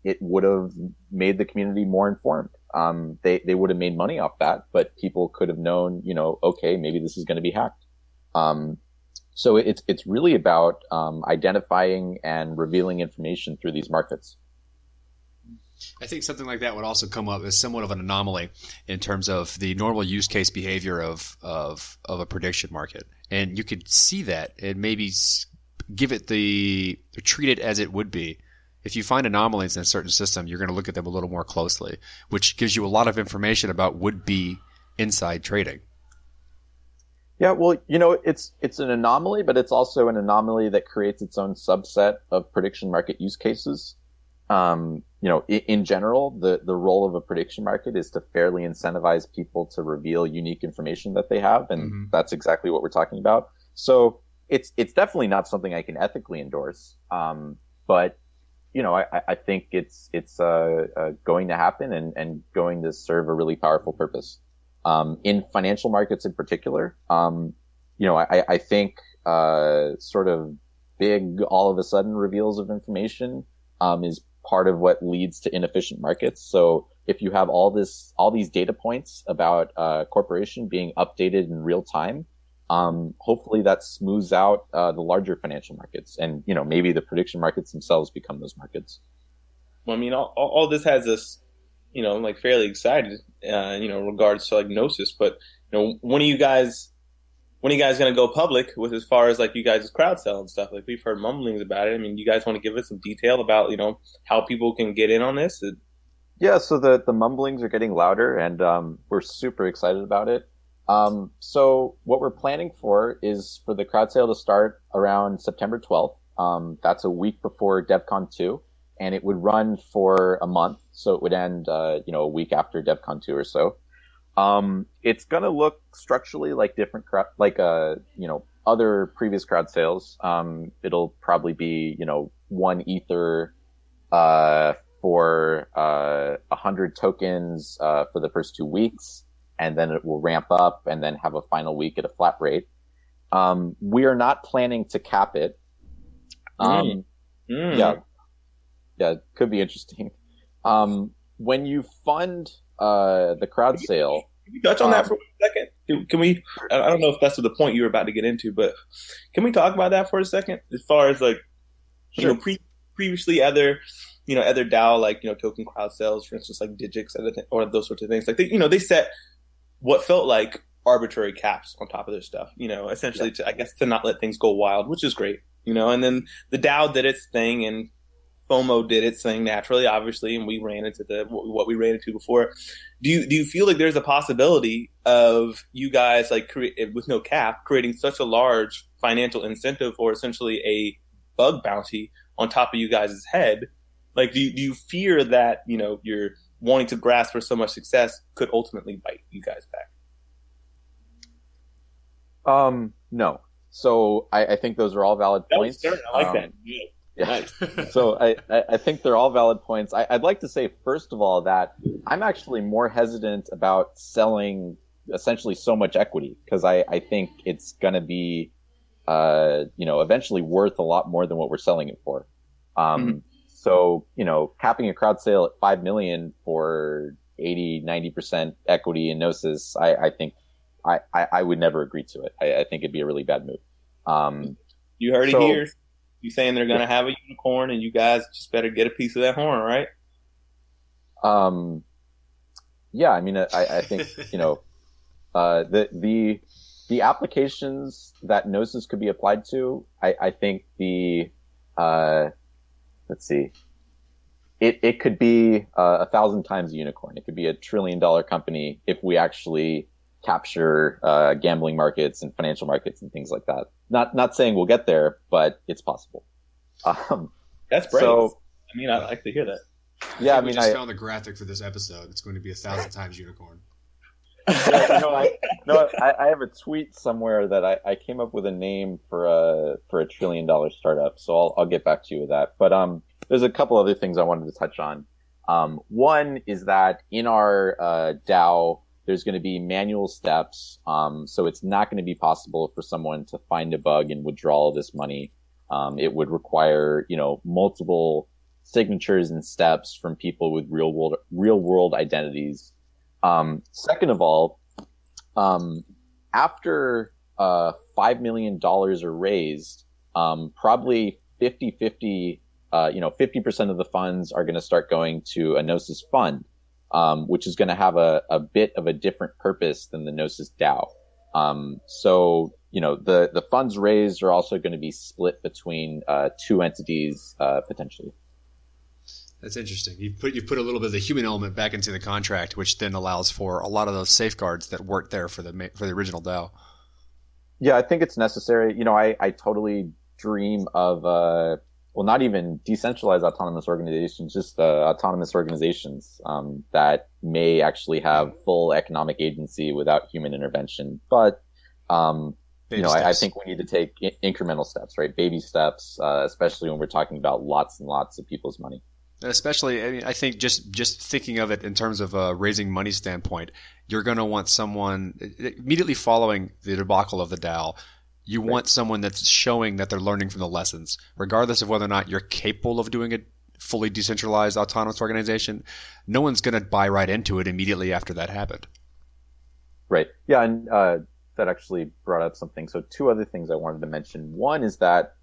it would have made the community more informed. They would have made money off that, but people could have known, okay, maybe this is going to be hacked. So it's really about identifying and revealing information through these markets. I think something like that would also come up as somewhat of an anomaly in terms of the normal use case behavior of a prediction market, and you could see that and maybe give it treat it as it would be. If you find anomalies in a certain system, you're going to look at them a little more closely, which gives you a lot of information about would-be inside trading. Yeah, well, it's an anomaly, but it's also an anomaly that creates its own subset of prediction market use cases. In general, the role of a prediction market is to fairly incentivize people to reveal unique information that they have, and that's exactly what we're talking about. So it's definitely not something I can ethically endorse, but I think it's going to happen and going to serve a really powerful purpose. In financial markets in particular, I think sort of big all of a sudden reveals of information is part of what leads to inefficient markets. So if you have all these data points about a corporation being updated in real time, hopefully that smooths out the larger financial markets, and maybe the prediction markets themselves become those markets. Well, I mean, all this has us, like fairly excited, in regards to like Gnosis. But when are you guys going to go public with as far as like you guys' crowd sale and stuff? Like we've heard mumblings about it. I mean, you guys want to give us some detail about how people can get in on this? Yeah, so the mumblings are getting louder, and we're super excited about it. So what we're planning for is for the crowd sale to start around September 12th. That's a week before DevCon 2, and it would run for a month. So it would end, a week after DevCon 2 or so. It's going to look structurally like different, other previous crowd sales. It'll probably be, 1 Ether, for 100 tokens, for the first 2 weeks. And then it will ramp up and then have a final week at a flat rate. We are not planning to cap it. Yeah, it could be interesting. When you fund the crowd sale, can we touch on that for a second? Can we? I don't know if that's the point you were about to get into, but can we talk about that for a second? As far as like, sure. Previously other DAO like token crowd sales, for instance, like Digix or those sorts of things, like they set what felt like arbitrary caps on top of their stuff, essentially to not let things go wild, which is great, and then the DAO did its thing and FOMO did its thing naturally, obviously, and we ran into what we ran into before. Do you feel like there's a possibility of you guys like with no cap creating such a large financial incentive or essentially a bug bounty on top of you guys' head? Like, do you fear that you're wanting to grasp for so much success could ultimately bite you guys back? No. So I think those are all valid points. I like that. Yeah. Nice. So I think they're all valid points. I'd like to say, first of all, that I'm actually more hesitant about selling essentially so much equity, because I think it's going to be, eventually worth a lot more than what we're selling it for. So, capping a crowd sale at 5 million for 80-90% equity in Gnosis, I think I would never agree to it. I think it'd be a really bad move. You heard it here. You saying they're going to have a unicorn, and you guys just better get a piece of that horn, right? Yeah, I mean, I think the applications that Gnosis could be applied to, I think let's see. It could be 1,000 times a unicorn. It could be $1 trillion company if we actually capture gambling markets and financial markets and things like that. Not saying we'll get there, but it's possible. That's brave. So, I mean, I like to hear that. Yeah, I just found the graphic for this episode. It's going to be 1,000 times unicorn. I have a tweet somewhere that I came up with a name for a $1 trillion startup. So I'll get back to you with that. But there's a couple other things I wanted to touch on. One is that in our DAO, there's going to be manual steps. So it's not going to be possible for someone to find a bug and withdraw all this money. It would require, multiple signatures and steps from people with real world identities. Second of all, after $5 million are raised, probably 50-50, 50% of the funds are going to start going to a Gnosis fund, which is going to have a bit of a different purpose than the Gnosis DAO. So, the funds raised are also going to be split between 2 entities, potentially. That's interesting. You put a little bit of the human element back into the contract, which then allows for a lot of those safeguards that weren't there for the original DAO. Yeah, I think it's necessary. I totally dream of, not even decentralized autonomous organizations, just autonomous organizations that may actually have full economic agency without human intervention. But, I think we need to take incremental steps, right? Baby steps, especially when we're talking about lots and lots of people's money. Especially, I think just thinking of it in terms of a raising money standpoint, you're going to want someone immediately following the debacle of the DAO. You want someone that's showing that they're learning from the lessons, regardless of whether or not you're capable of doing a fully decentralized autonomous organization. No one's going to buy right into it immediately after that happened. Right. Yeah, and that actually brought up something. So 2 other things I wanted to mention. One is that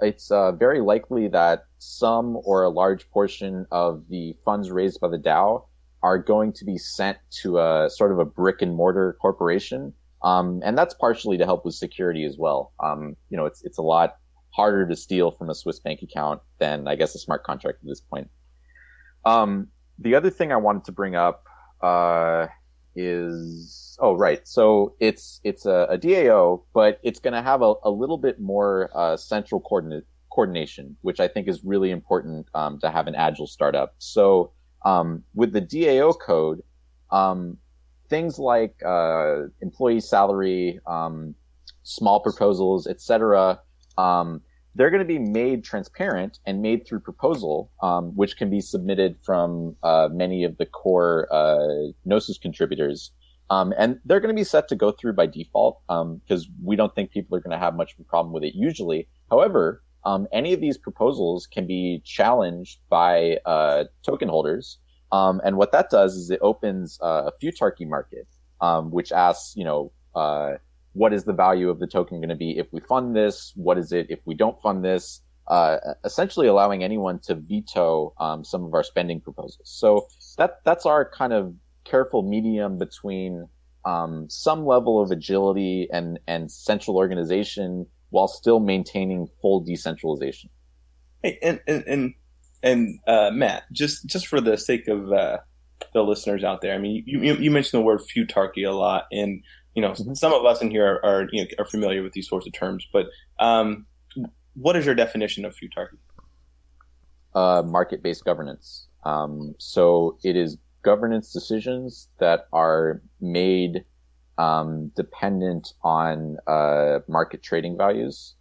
it's very likely that some or a large portion of the funds raised by the DAO are going to be sent to a sort of a brick and mortar corporation. And that's partially to help with security as well. It's a lot harder to steal from a Swiss bank account than, I guess, a smart contract at this point. The other thing I wanted to bring up is, so it's a DAO, but it's going to have a little bit more central coordination, which I think is really important to have an agile startup. So with the DAO code, things like employee salary, small proposals, etc., they're going to be made transparent and made through proposal, which can be submitted from many of the core Gnosis contributors. And they're going to be set to go through by default because we don't think people are going to have much of a problem with it usually. However, any of these proposals can be challenged by token holders. And what that does is it opens a futarchy market, which asks, what is the value of the token going to be if we fund this? What is it if we don't fund this? Essentially allowing anyone to veto some of our spending proposals. So that's our kind of careful medium between some level of agility and central organization while still maintaining full decentralization. Hey, and Matt, just for the sake of the listeners out there, I mean, you mentioned the word futarchy a lot, and some of us in here are familiar with these sorts of terms. But what is your definition of futarchy? Market-based governance. So it is governance decisions that are made dependent on market trading values.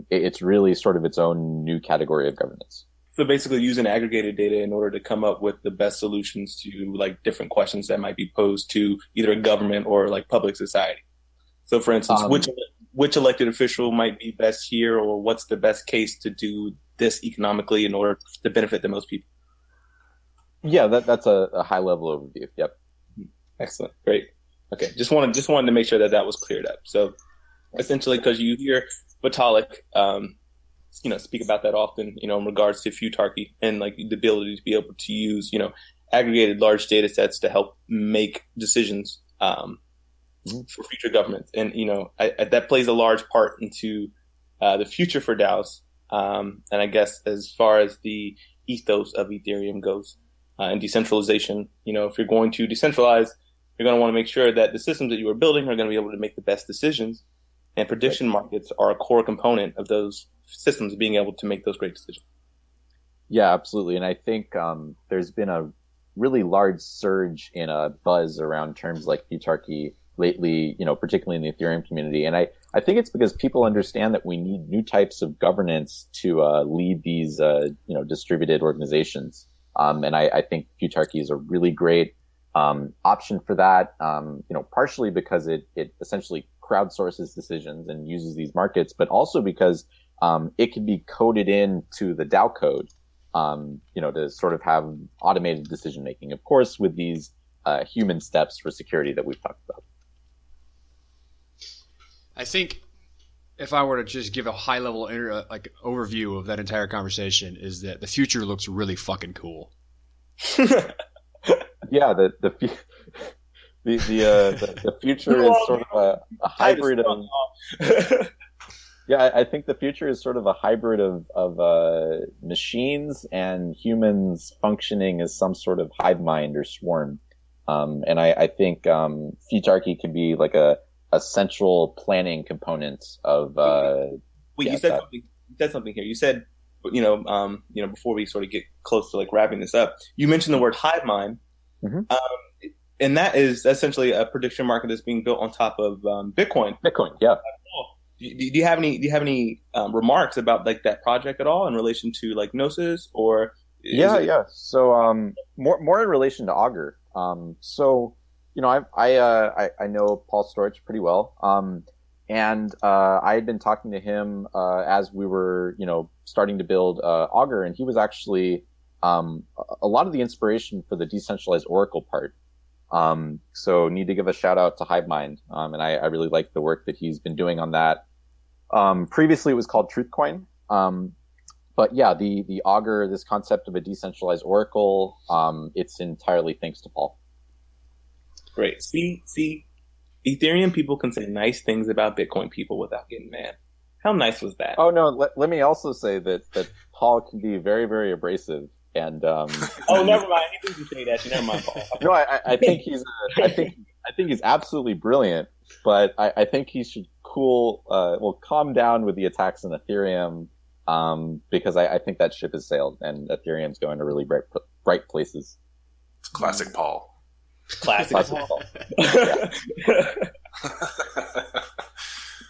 It's really sort of its own new category of governance. So basically using aggregated data in order to come up with the best solutions to like different questions that might be posed to either a government or like public society. So for instance, which elected official might be best here, or what's the best case to do this economically in order to benefit the most people? Yeah, that's a high level overview. Yep. Excellent. Great. Okay. Just wanted to make sure that was cleared up. So essentially, because you hear Vitalik, speak about that often, in regards to futarchy and like the ability to be able to use, aggregated large data sets to help make decisions for future governments. And, that plays a large part into the future for DAOs. And I guess as far as the ethos of Ethereum goes and decentralization, if you're going to decentralize, you're going to want to make sure that the systems that you are building are going to be able to make the best decisions. And prediction markets are a core component of those systems being able to make those great decisions. Yeah, absolutely. And I think there's been a really large surge in a buzz around terms like futarchy lately, particularly in the Ethereum community. And I think it's because people understand that we need new types of governance to lead these, distributed organizations. And I think futarchy is a really great option for that, partially because it essentially crowdsources decisions and uses these markets, but also because it can be coded into the DAO code, to sort of have automated decision making. Of course, with these human steps for security that we've talked about. I think if I were to just give a high level overview of that entire conversation, is that the future looks really fucking cool. Yeah, the future is sort of a hybrid of. Yeah, I think the future is sort of a hybrid of machines and humans functioning as some sort of hive mind or swarm. And I think futarchy can be like a a central planning component of. Wait, yeah, you said that. something. You said something here. You said, before we sort of get close to like wrapping this up, you mentioned the word hive mind, and that is essentially a prediction market that's being built on top of Bitcoin. Bitcoin, yeah. Do you have any remarks about like that project at all in relation to like Gnosis or? Yeah. So more in relation to Augur. So I know Paul Storch pretty well. And I had been talking to him as we were starting to build Augur, and he was actually a lot of the inspiration for the decentralized Oracle part. So need to give a shout out to HiveMind, and I really like the work that he's been doing on that. Previously, it was called TruthCoin. But yeah, the Augur, this concept of a decentralized Oracle, it's entirely thanks to Paul. Great. See, Ethereum people can say nice things about Bitcoin people without getting mad. How nice was that? Oh no, let me also say that Paul can be very, very abrasive. And oh, never mind. He thinks you say that. Never mind, Paul. No, I think he's absolutely brilliant, but I think he should calm down with the attacks on Ethereum, because I think that ship has sailed and Ethereum's going to really bright places. It's classic Paul. Classic Paul.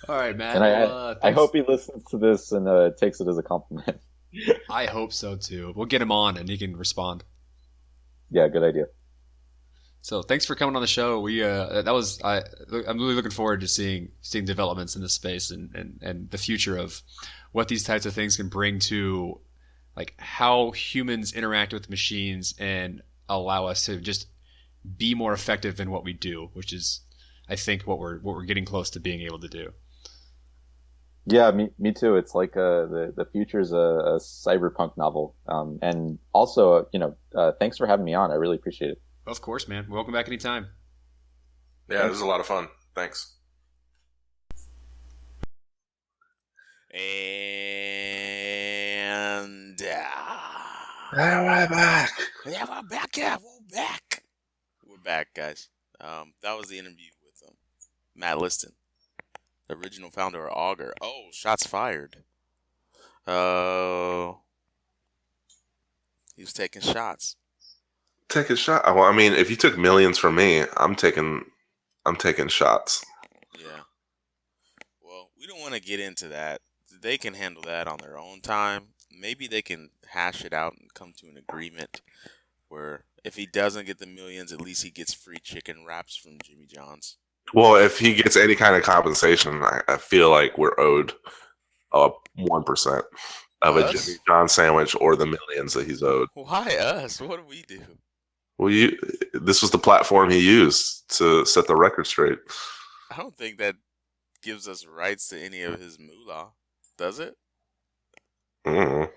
All right, Matt. And I hope he listens to this and takes it as a compliment. I hope so too. We'll get him on and he can respond. Yeah, good idea. So thanks for coming on the show. I'm really looking forward to seeing developments in this space and the future of what these types of things can bring to like how humans interact with machines and allow us to just be more effective in what we do, which is I think what we're getting close to being able to do. Yeah, me too. It's like the future's a cyberpunk novel. And also, thanks for having me on. I really appreciate it. Of course, man. Welcome back anytime. Yeah, this was a lot of fun. Thanks. And we're back. Yeah, we're back. Yeah, we're back. We're back, guys. That was the interview with Matt Liston, the original founder of Augur. Oh, shots fired. He was taking shots. Take a shot. Well, I mean, if you took millions from me, I'm taking shots. Yeah. Well, we don't want to get into that. They can handle that on their own time. Maybe they can hash it out and come to an agreement where if he doesn't get the millions, at least he gets free chicken wraps from Jimmy John's. Well, if he gets any kind of compensation, I feel like we're owed 1% of a Jimmy John sandwich or the millions that he's owed. Why us? What do we do? Well, this was the platform he used to set the record straight. I don't think that gives us rights to any of his moolah, does it? Mm.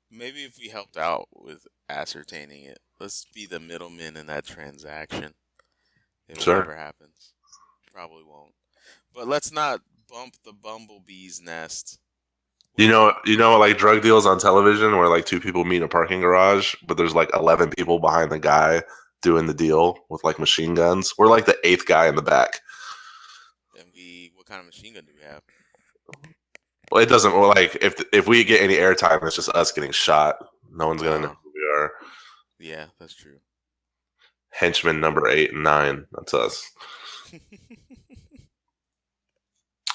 Maybe if we helped out with ascertaining it. Let's be the middleman in that transaction. If it ever happens. Probably won't. But let's not bump the bumblebee's nest. You know, like drug deals on television where like two people meet in a parking garage, but there's like 11 people behind the guy doing the deal with like machine guns. We're like the 8th guy in the back. And what kind of machine gun do we have? Well, it doesn't. Well, like if we get any airtime, it's just us getting shot. No one's gonna know who we are. Yeah, that's true. Henchman number 8 and 9. That's us.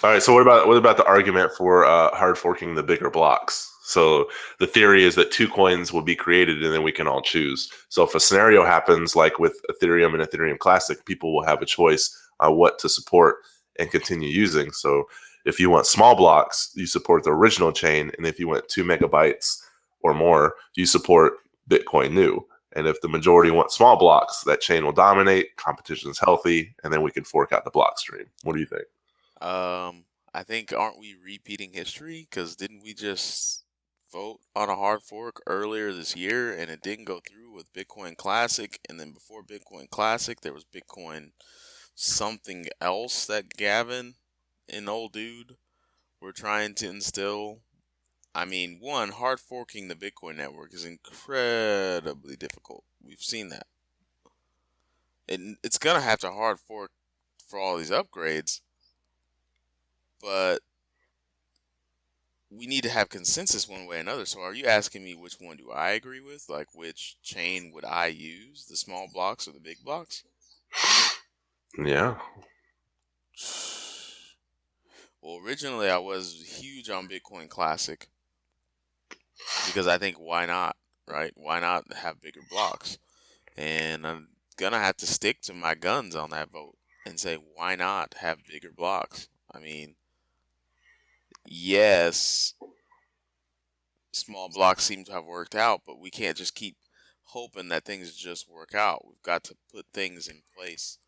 All right. So what about the argument for hard forking the bigger blocks? So the theory is that 2 coins will be created and then we can all choose. So if a scenario happens like with Ethereum and Ethereum Classic, people will have a choice on what to support and continue using. So if you want small blocks, you support the original chain. And if you want 2 megabytes or more, you support Bitcoin New. And if the majority want small blocks, that chain will dominate, competition is healthy, and then we can fork out the block stream. What do you think? I think, aren't we repeating history? Because didn't we just vote on a hard fork earlier this year and it didn't go through with Bitcoin Classic? And then before Bitcoin Classic, there was Bitcoin something else that Gavin and old dude were trying to instill. I mean, one, hard forking the Bitcoin network is incredibly difficult. We've seen that. It's going to have to hard fork for all these upgrades, but we need to have consensus one way or another. So are you asking me which one do I agree with? Like, which chain would I use? The small blocks or the big blocks? Yeah. Well, originally I was huge on Bitcoin Classic because I think why not, right? Why not have bigger blocks? And I'm going to have to stick to my guns on that vote and say, why not have bigger blocks? I mean, yes, small blocks seem to have worked out, but we can't just keep hoping that things just work out. We've got to put things in place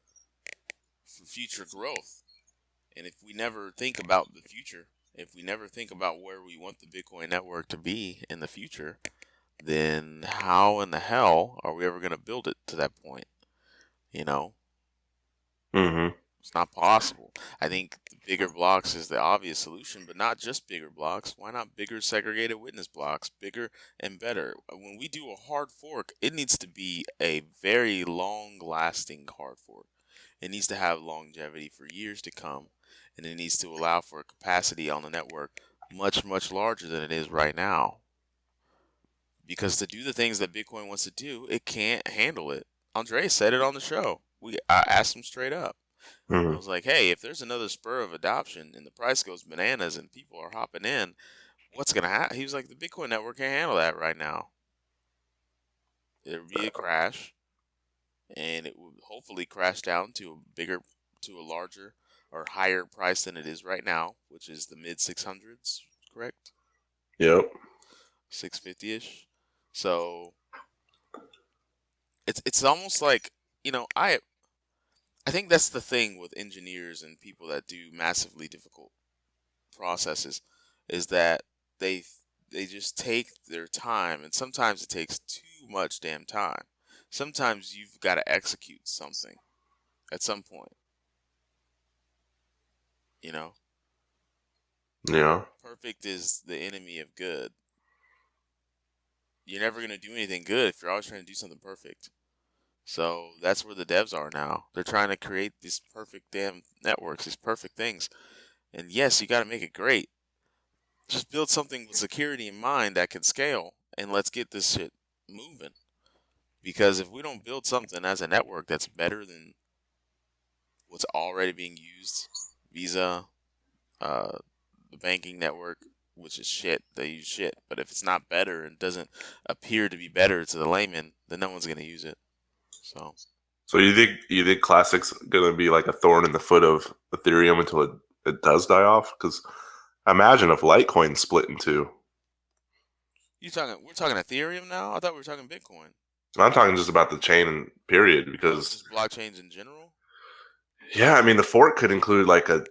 for future growth. And if we never think about the future, if we never think about where we want the Bitcoin network to be in the future, then how in the hell are we ever going to build it to that point? You know? Mm-hmm. It's not possible. I think the bigger blocks is the obvious solution, but not just bigger blocks. Why not bigger segregated witness blocks? Bigger and better. When we do a hard fork, it needs to be a very long-lasting hard fork. It needs to have longevity for years to come, and it needs to allow for a capacity on the network much, much larger than it is right now. Because to do the things that Bitcoin wants to do, it can't handle it. Andre said it on the show. I asked him straight up. Mm-hmm. I was like, hey, if there's another spur of adoption and the price goes bananas and people are hopping in, what's going to happen? He was like, the Bitcoin network can't handle that right now. There'd be a crash, and it would hopefully crash down to a larger or higher price than it is right now, which is the mid 600s, correct? Yep. 650-ish. So it's almost like, I think that's the thing with engineers and people that do massively difficult processes, is that they just take their time, and sometimes it takes too much damn time. Sometimes you've got to execute something at some point. Yeah. Perfect is the enemy of good. You're never going to do anything good if you're always trying to do something perfect. So that's where the devs are now. They're trying to create these perfect damn networks, these perfect things. And yes, you got to make it great. Just build something with security in mind that can scale, and let's get this shit moving. Because if we don't build something as a network that's better than what's already being used, Visa, the banking network, which is shit, they use shit. But if it's not better and doesn't appear to be better to the layman, then no one's going to use it. So you think Classic's gonna be like a thorn in the foot of Ethereum until it does die off? Because imagine if Litecoin split in two. We're talking Ethereum now? I thought we were talking Bitcoin. I'm talking just about the chain period, because just blockchains in general. Yeah, I mean the fork could include like a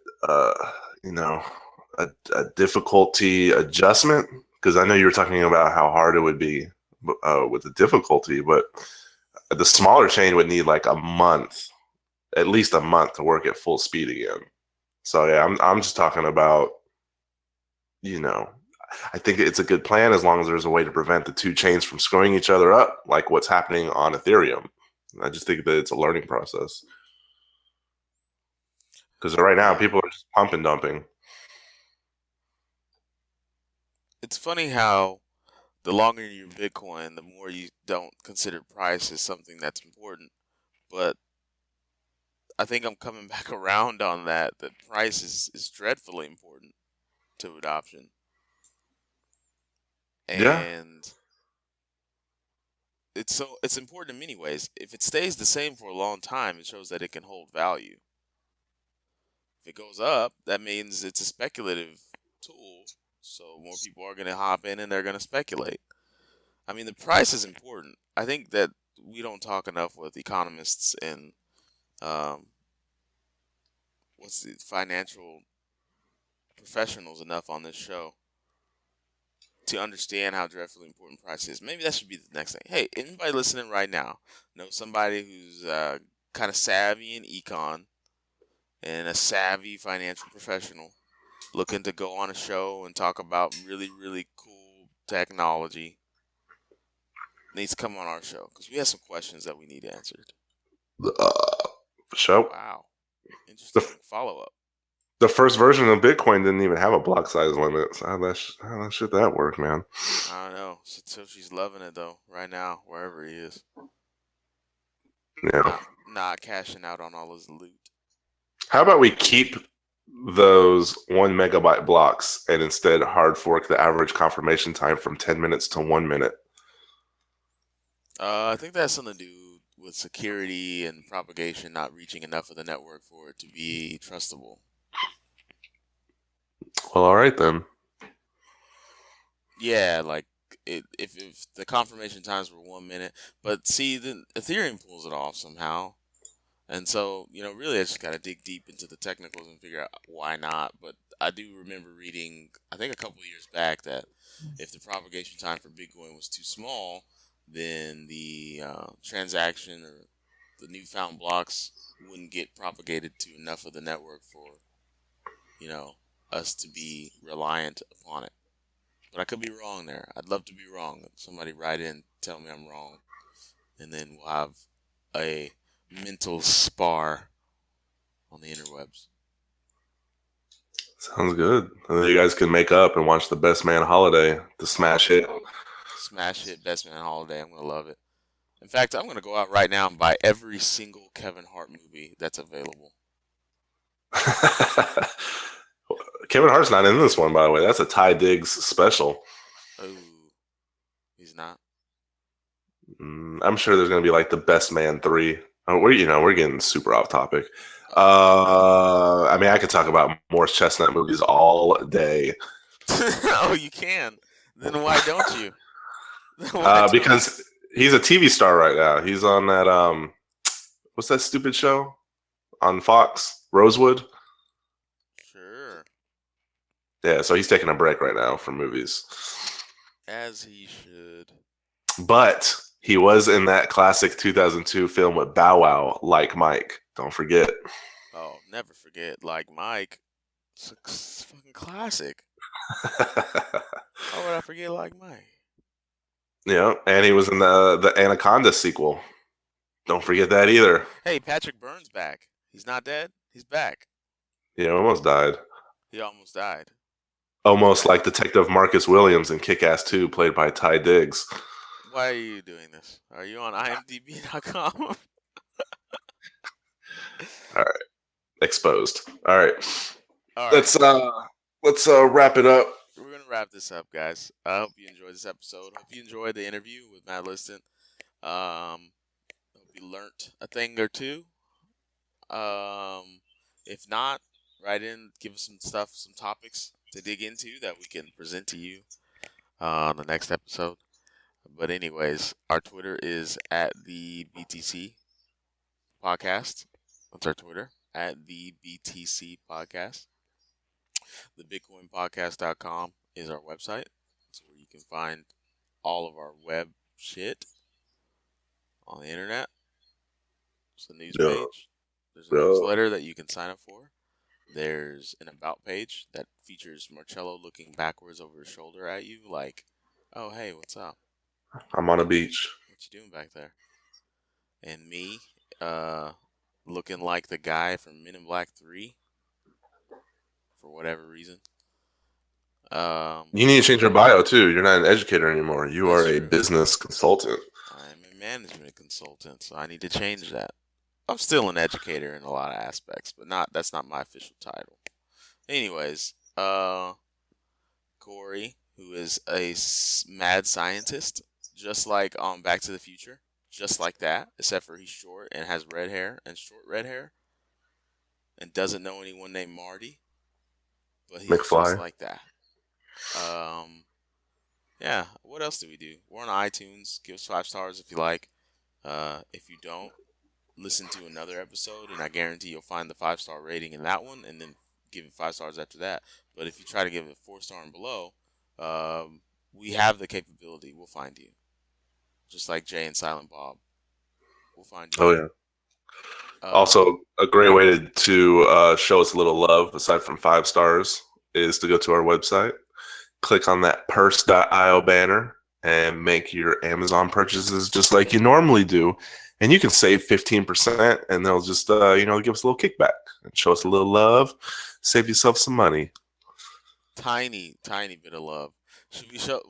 difficulty adjustment, because I know you were talking about how hard it would be with the difficulty, but the smaller chain would need like at least a month to work at full speed again. So yeah, I'm just talking about, I think it's a good plan as long as there's a way to prevent the two chains from screwing each other up, like what's happening on Ethereum. I just think that it's a learning process. Because right now people are just pump and dumping. It's funny how the longer you're Bitcoin, the more you don't consider price as something that's important. But I think I'm coming back around on that price is dreadfully important to adoption. And it's important in many ways. If it stays the same for a long time, it shows that it can hold value. If it goes up, that means it's a speculative tool. So more people are going to hop in and they're going to speculate. I mean, the price is important. I think that we don't talk enough with economists and financial professionals enough on this show to understand how dreadfully important price is. Maybe that should be the next thing. Hey, anybody listening right now know somebody who's kind of savvy in econ and a savvy financial professional looking to go on a show and talk about really, really cool technology, needs to come on our show because we have some questions that we need answered. For sure. Wow. Interesting follow up. The first version of Bitcoin didn't even have a block size limit. So how that shit that work, man? I don't know. Satoshi's loving it though right now, wherever he is. Yeah. Not cashing out on all his loot. How about we keep those 1 megabyte blocks and instead hard fork the average confirmation time from 10 minutes to 1 minute? I think that's something to do with security and propagation not reaching enough of the network for it to be trustable. Well, all right then. Yeah, like if the confirmation times were 1 minute, but see, then Ethereum pulls it off somehow, and so really, I just gotta dig deep into the technicals and figure out why not. But I do remember reading, I think a couple of years back, that if the propagation time for Bitcoin was too small, then the transaction or the newfound blocks wouldn't get propagated to enough of the network for us to be reliant upon it. But I could be wrong there. I'd love to be wrong. Somebody write in, tell me I'm wrong, and then we'll have a mental spar on the interwebs. Sounds good. And then you guys can make up and watch the Best Man Holiday, the smash hit. Smash hit, Best Man Holiday. I'm going to love it. In fact, I'm going to go out right now and buy every single Kevin Hart movie that's available. Kevin Hart's not in this one, by the way. That's a Ty Diggs special. Oh, he's not? I'm sure there's going to be like the Best Man 3. We're getting super off topic. I could talk about Morris Chestnut movies all day. Oh, you can? Then why don't you? Because he's a TV star right now. He's on that, what's that stupid show on Fox? Rosewood? Sure. Yeah, so he's taking a break right now from movies. As he should. But he was in that classic 2002 film with Bow Wow, Like Mike. Don't forget. Oh, never forget. Like Mike. It's a fucking classic. How would I forget Like Mike? Yeah, and he was in the Anaconda sequel. Don't forget that either. Hey, Patrick Byrne's back. He's not dead. He's back. He almost died. He almost died. Almost like Detective Marcus Williams in Kick-Ass 2, played by Ty Diggs. Why are you doing this? Are you on imdb.com? All right. Exposed. All right. Let's wrap it up. We're going to wrap this up, guys. I hope you enjoyed this episode. Hope you enjoyed the interview with Matt Liston. Hope you learned a thing or two. If not, write in, give us some topics to dig into that we can present to you on the next episode. But anyways, our Twitter is at the BTC Podcast. That's our Twitter, at the BTC Podcast. TheBitcoinPodcast.com is our website. It's where you can find all of our web shit on the internet. It's a news page. There's a newsletter that you can sign up for. There's an about page that features Marcello looking backwards over his shoulder at you like, oh, hey, what's up? I'm on a beach. What you doing back there? And me, looking like the guy from Men in Black 3 for whatever reason. You need to change your bio, too. You're not an educator anymore. You are a business consultant. I'm a management consultant, so I need to change that. I'm still an educator in a lot of aspects, but that's not my official title. Anyways, Corey, who is a mad scientist, just like on Back to the Future, just like that, except for he's short and has red hair and short red hair, and doesn't know anyone named Marty, but he's McFly. Just like that. Yeah. What else do we do? We're on iTunes. Give us 5 stars if you like. If you don't, listen to another episode, and I guarantee you'll find the 5-star rating in that one, and then give it 5 stars after that. But if you try to give it 4-star and below, we have the capability. We'll find you. Just like Jay and Silent Bob. We'll find you. Oh, yeah. Also, a great way to show us a little love, aside from 5 stars, is to go to our website, click on that purse.io banner, and make your Amazon purchases just like you normally do. and you can save 15%, and they'll just give us a little kickback and show us a little love, save yourself some money. Tiny bit of love. Should we tell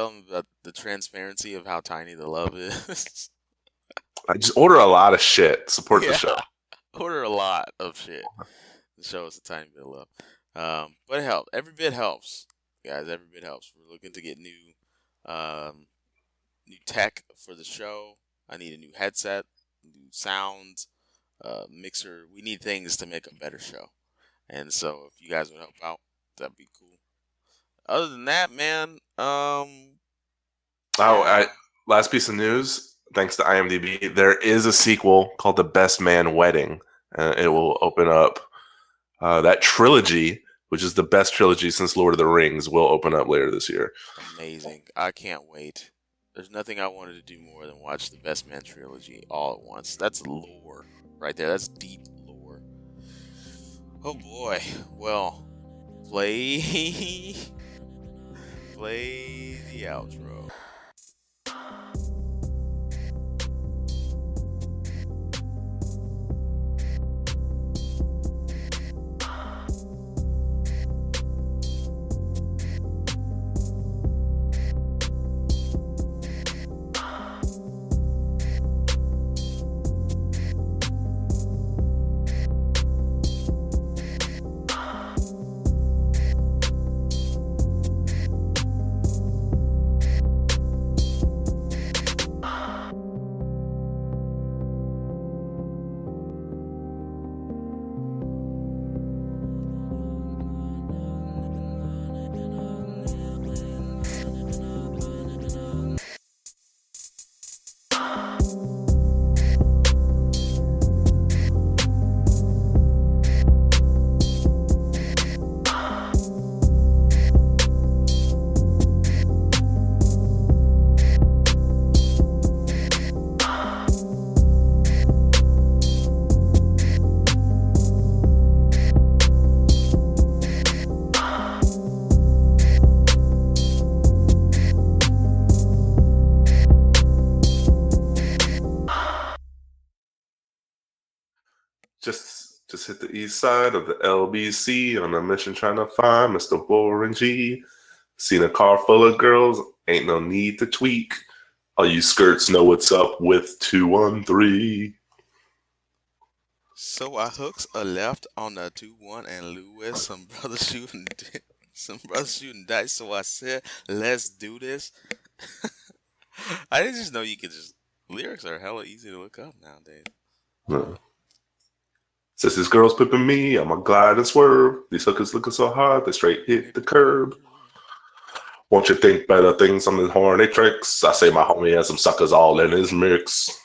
them about the transparency of how tiny the love is? I just order a lot of shit. Support the show. Order a lot of shit. The show is a tiny bit of love. But it helps. Every bit helps, guys. Every bit helps. We're looking to get new tech for the show. I need a new headset, new sounds, mixer. We need things to make a better show. And so if you guys would help out, that'd be cool. Other than that, man, last piece of news, thanks to IMDb, there is a sequel called The Best Man Wedding. It will open up that trilogy, which is the best trilogy since Lord of the Rings, will open up later this year. Amazing. I can't wait. There's nothing I wanted to do more than watch the Best Man trilogy all at once. That's lore right there. That's deep lore. Oh boy. Well, play the outro. Just hit the east side of the LBC on a mission trying to find Mr. Warren G. Seen a car full of girls, ain't no need to tweak. All you skirts know what's up with 213. So I hooks a left on the 2-1 and Lewis. Some brothers shooting dice. So I said, let's do this. I didn't just know you could just lyrics are hella easy to look up nowadays. No. Says this girl's pimping me, I'ma glide and swerve. These hookers looking so hard, they straight hit the curb. Won't you think better things on the horny tricks? I say my homie has some suckers all in his mix.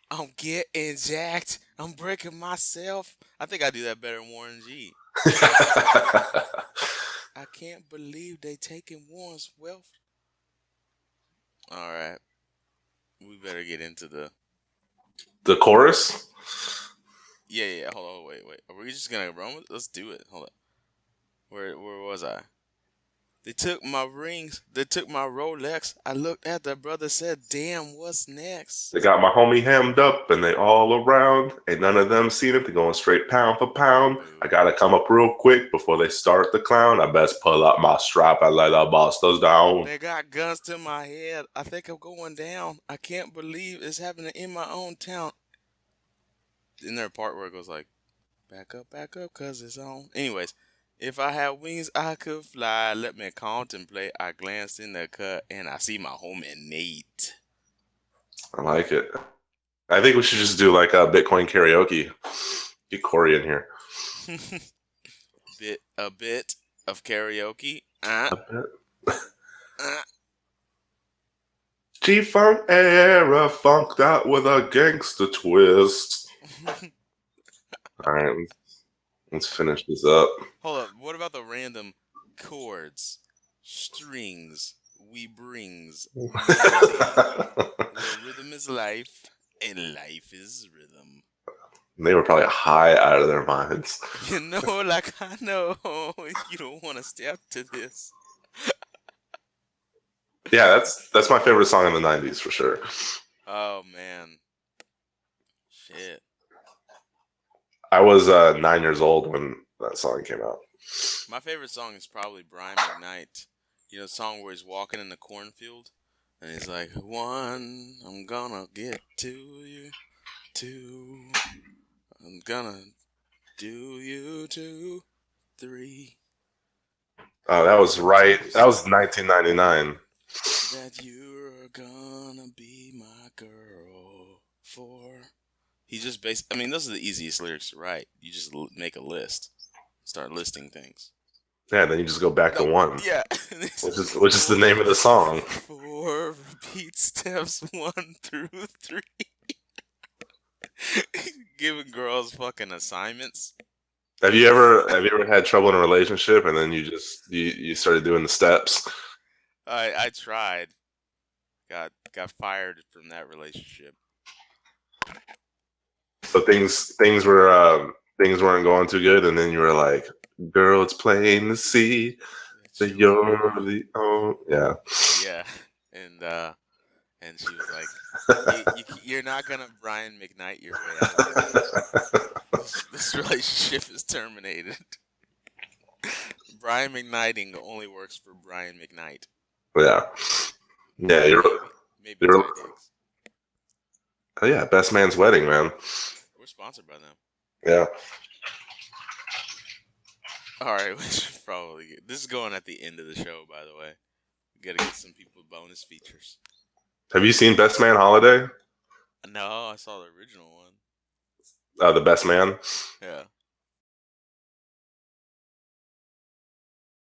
I'm getting jacked. I'm breaking myself. I think I do that better than Warren G. I can't believe they taking Warren's wealth. All right. We better get into the chorus? Yeah. Hold on, wait. Are we just gonna run with it? Let's do it. Hold on. Where was I? They took my rings. They took my Rolex. I looked at the brother, said, damn, what's next? They got my homie hemmed up and they all around. Ain't none of them seen it. They're going straight pound for pound. I gotta come up real quick before they start the clown. I best pull up my strap and let our bosses down. They got guns to my head. I think I'm going down. I can't believe it's happening in my own town. Isn't there a part where it goes like, back up, cause it's on. Anyways, if I had wings, I could fly. Let me contemplate. I glanced in the cut and I see my homie Nate. I like it. I think we should just do like a Bitcoin karaoke. Get Corey in here. A bit of karaoke. A bit. G-Funk era funked out with a gangster twist. All right, let's finish this up. Hold up. What about the random chords, strings, we brings? Rhythm is life, and life is rhythm. They were probably high out of their minds. You know, like I know you don't want to step to this. Yeah, that's my favorite song in the 90s for sure. Oh man. Shit. I was 9 years old when that song came out. My favorite song is probably Brian McKnight. You know the song where he's walking in the cornfield? And he's like, 1, I'm gonna get to you. 2, I'm gonna do you. 2, 3. Oh, that was right. That was 1999. That you're gonna be my girl for. He just I mean, those are the easiest lyrics to write. You just make a list. Start listing things. Yeah, then you just go back to 1. Yeah. which is the name of the song. 4, repeat steps 1 through 3. Giving girls fucking assignments. Have you ever had trouble in a relationship and then you started doing the steps? I tried. Got fired from that relationship. So things weren't going too good, and then you were like, "Girl, it's plain to see that you're the yeah." Yeah, and she was like, "You're not gonna Brian McKnight your way out of this. This relationship is terminated." Brian McKnighting only works for Brian McKnight. Yeah, Maybe you're Tidings. Oh yeah, Best Man's Wedding, man. We're sponsored by them. Yeah. All right, we should probably this is going at the end of the show, by the way. We gotta get some people with bonus features. Have you seen Best Man Holiday? No, I saw the original one. The Best Man. Yeah.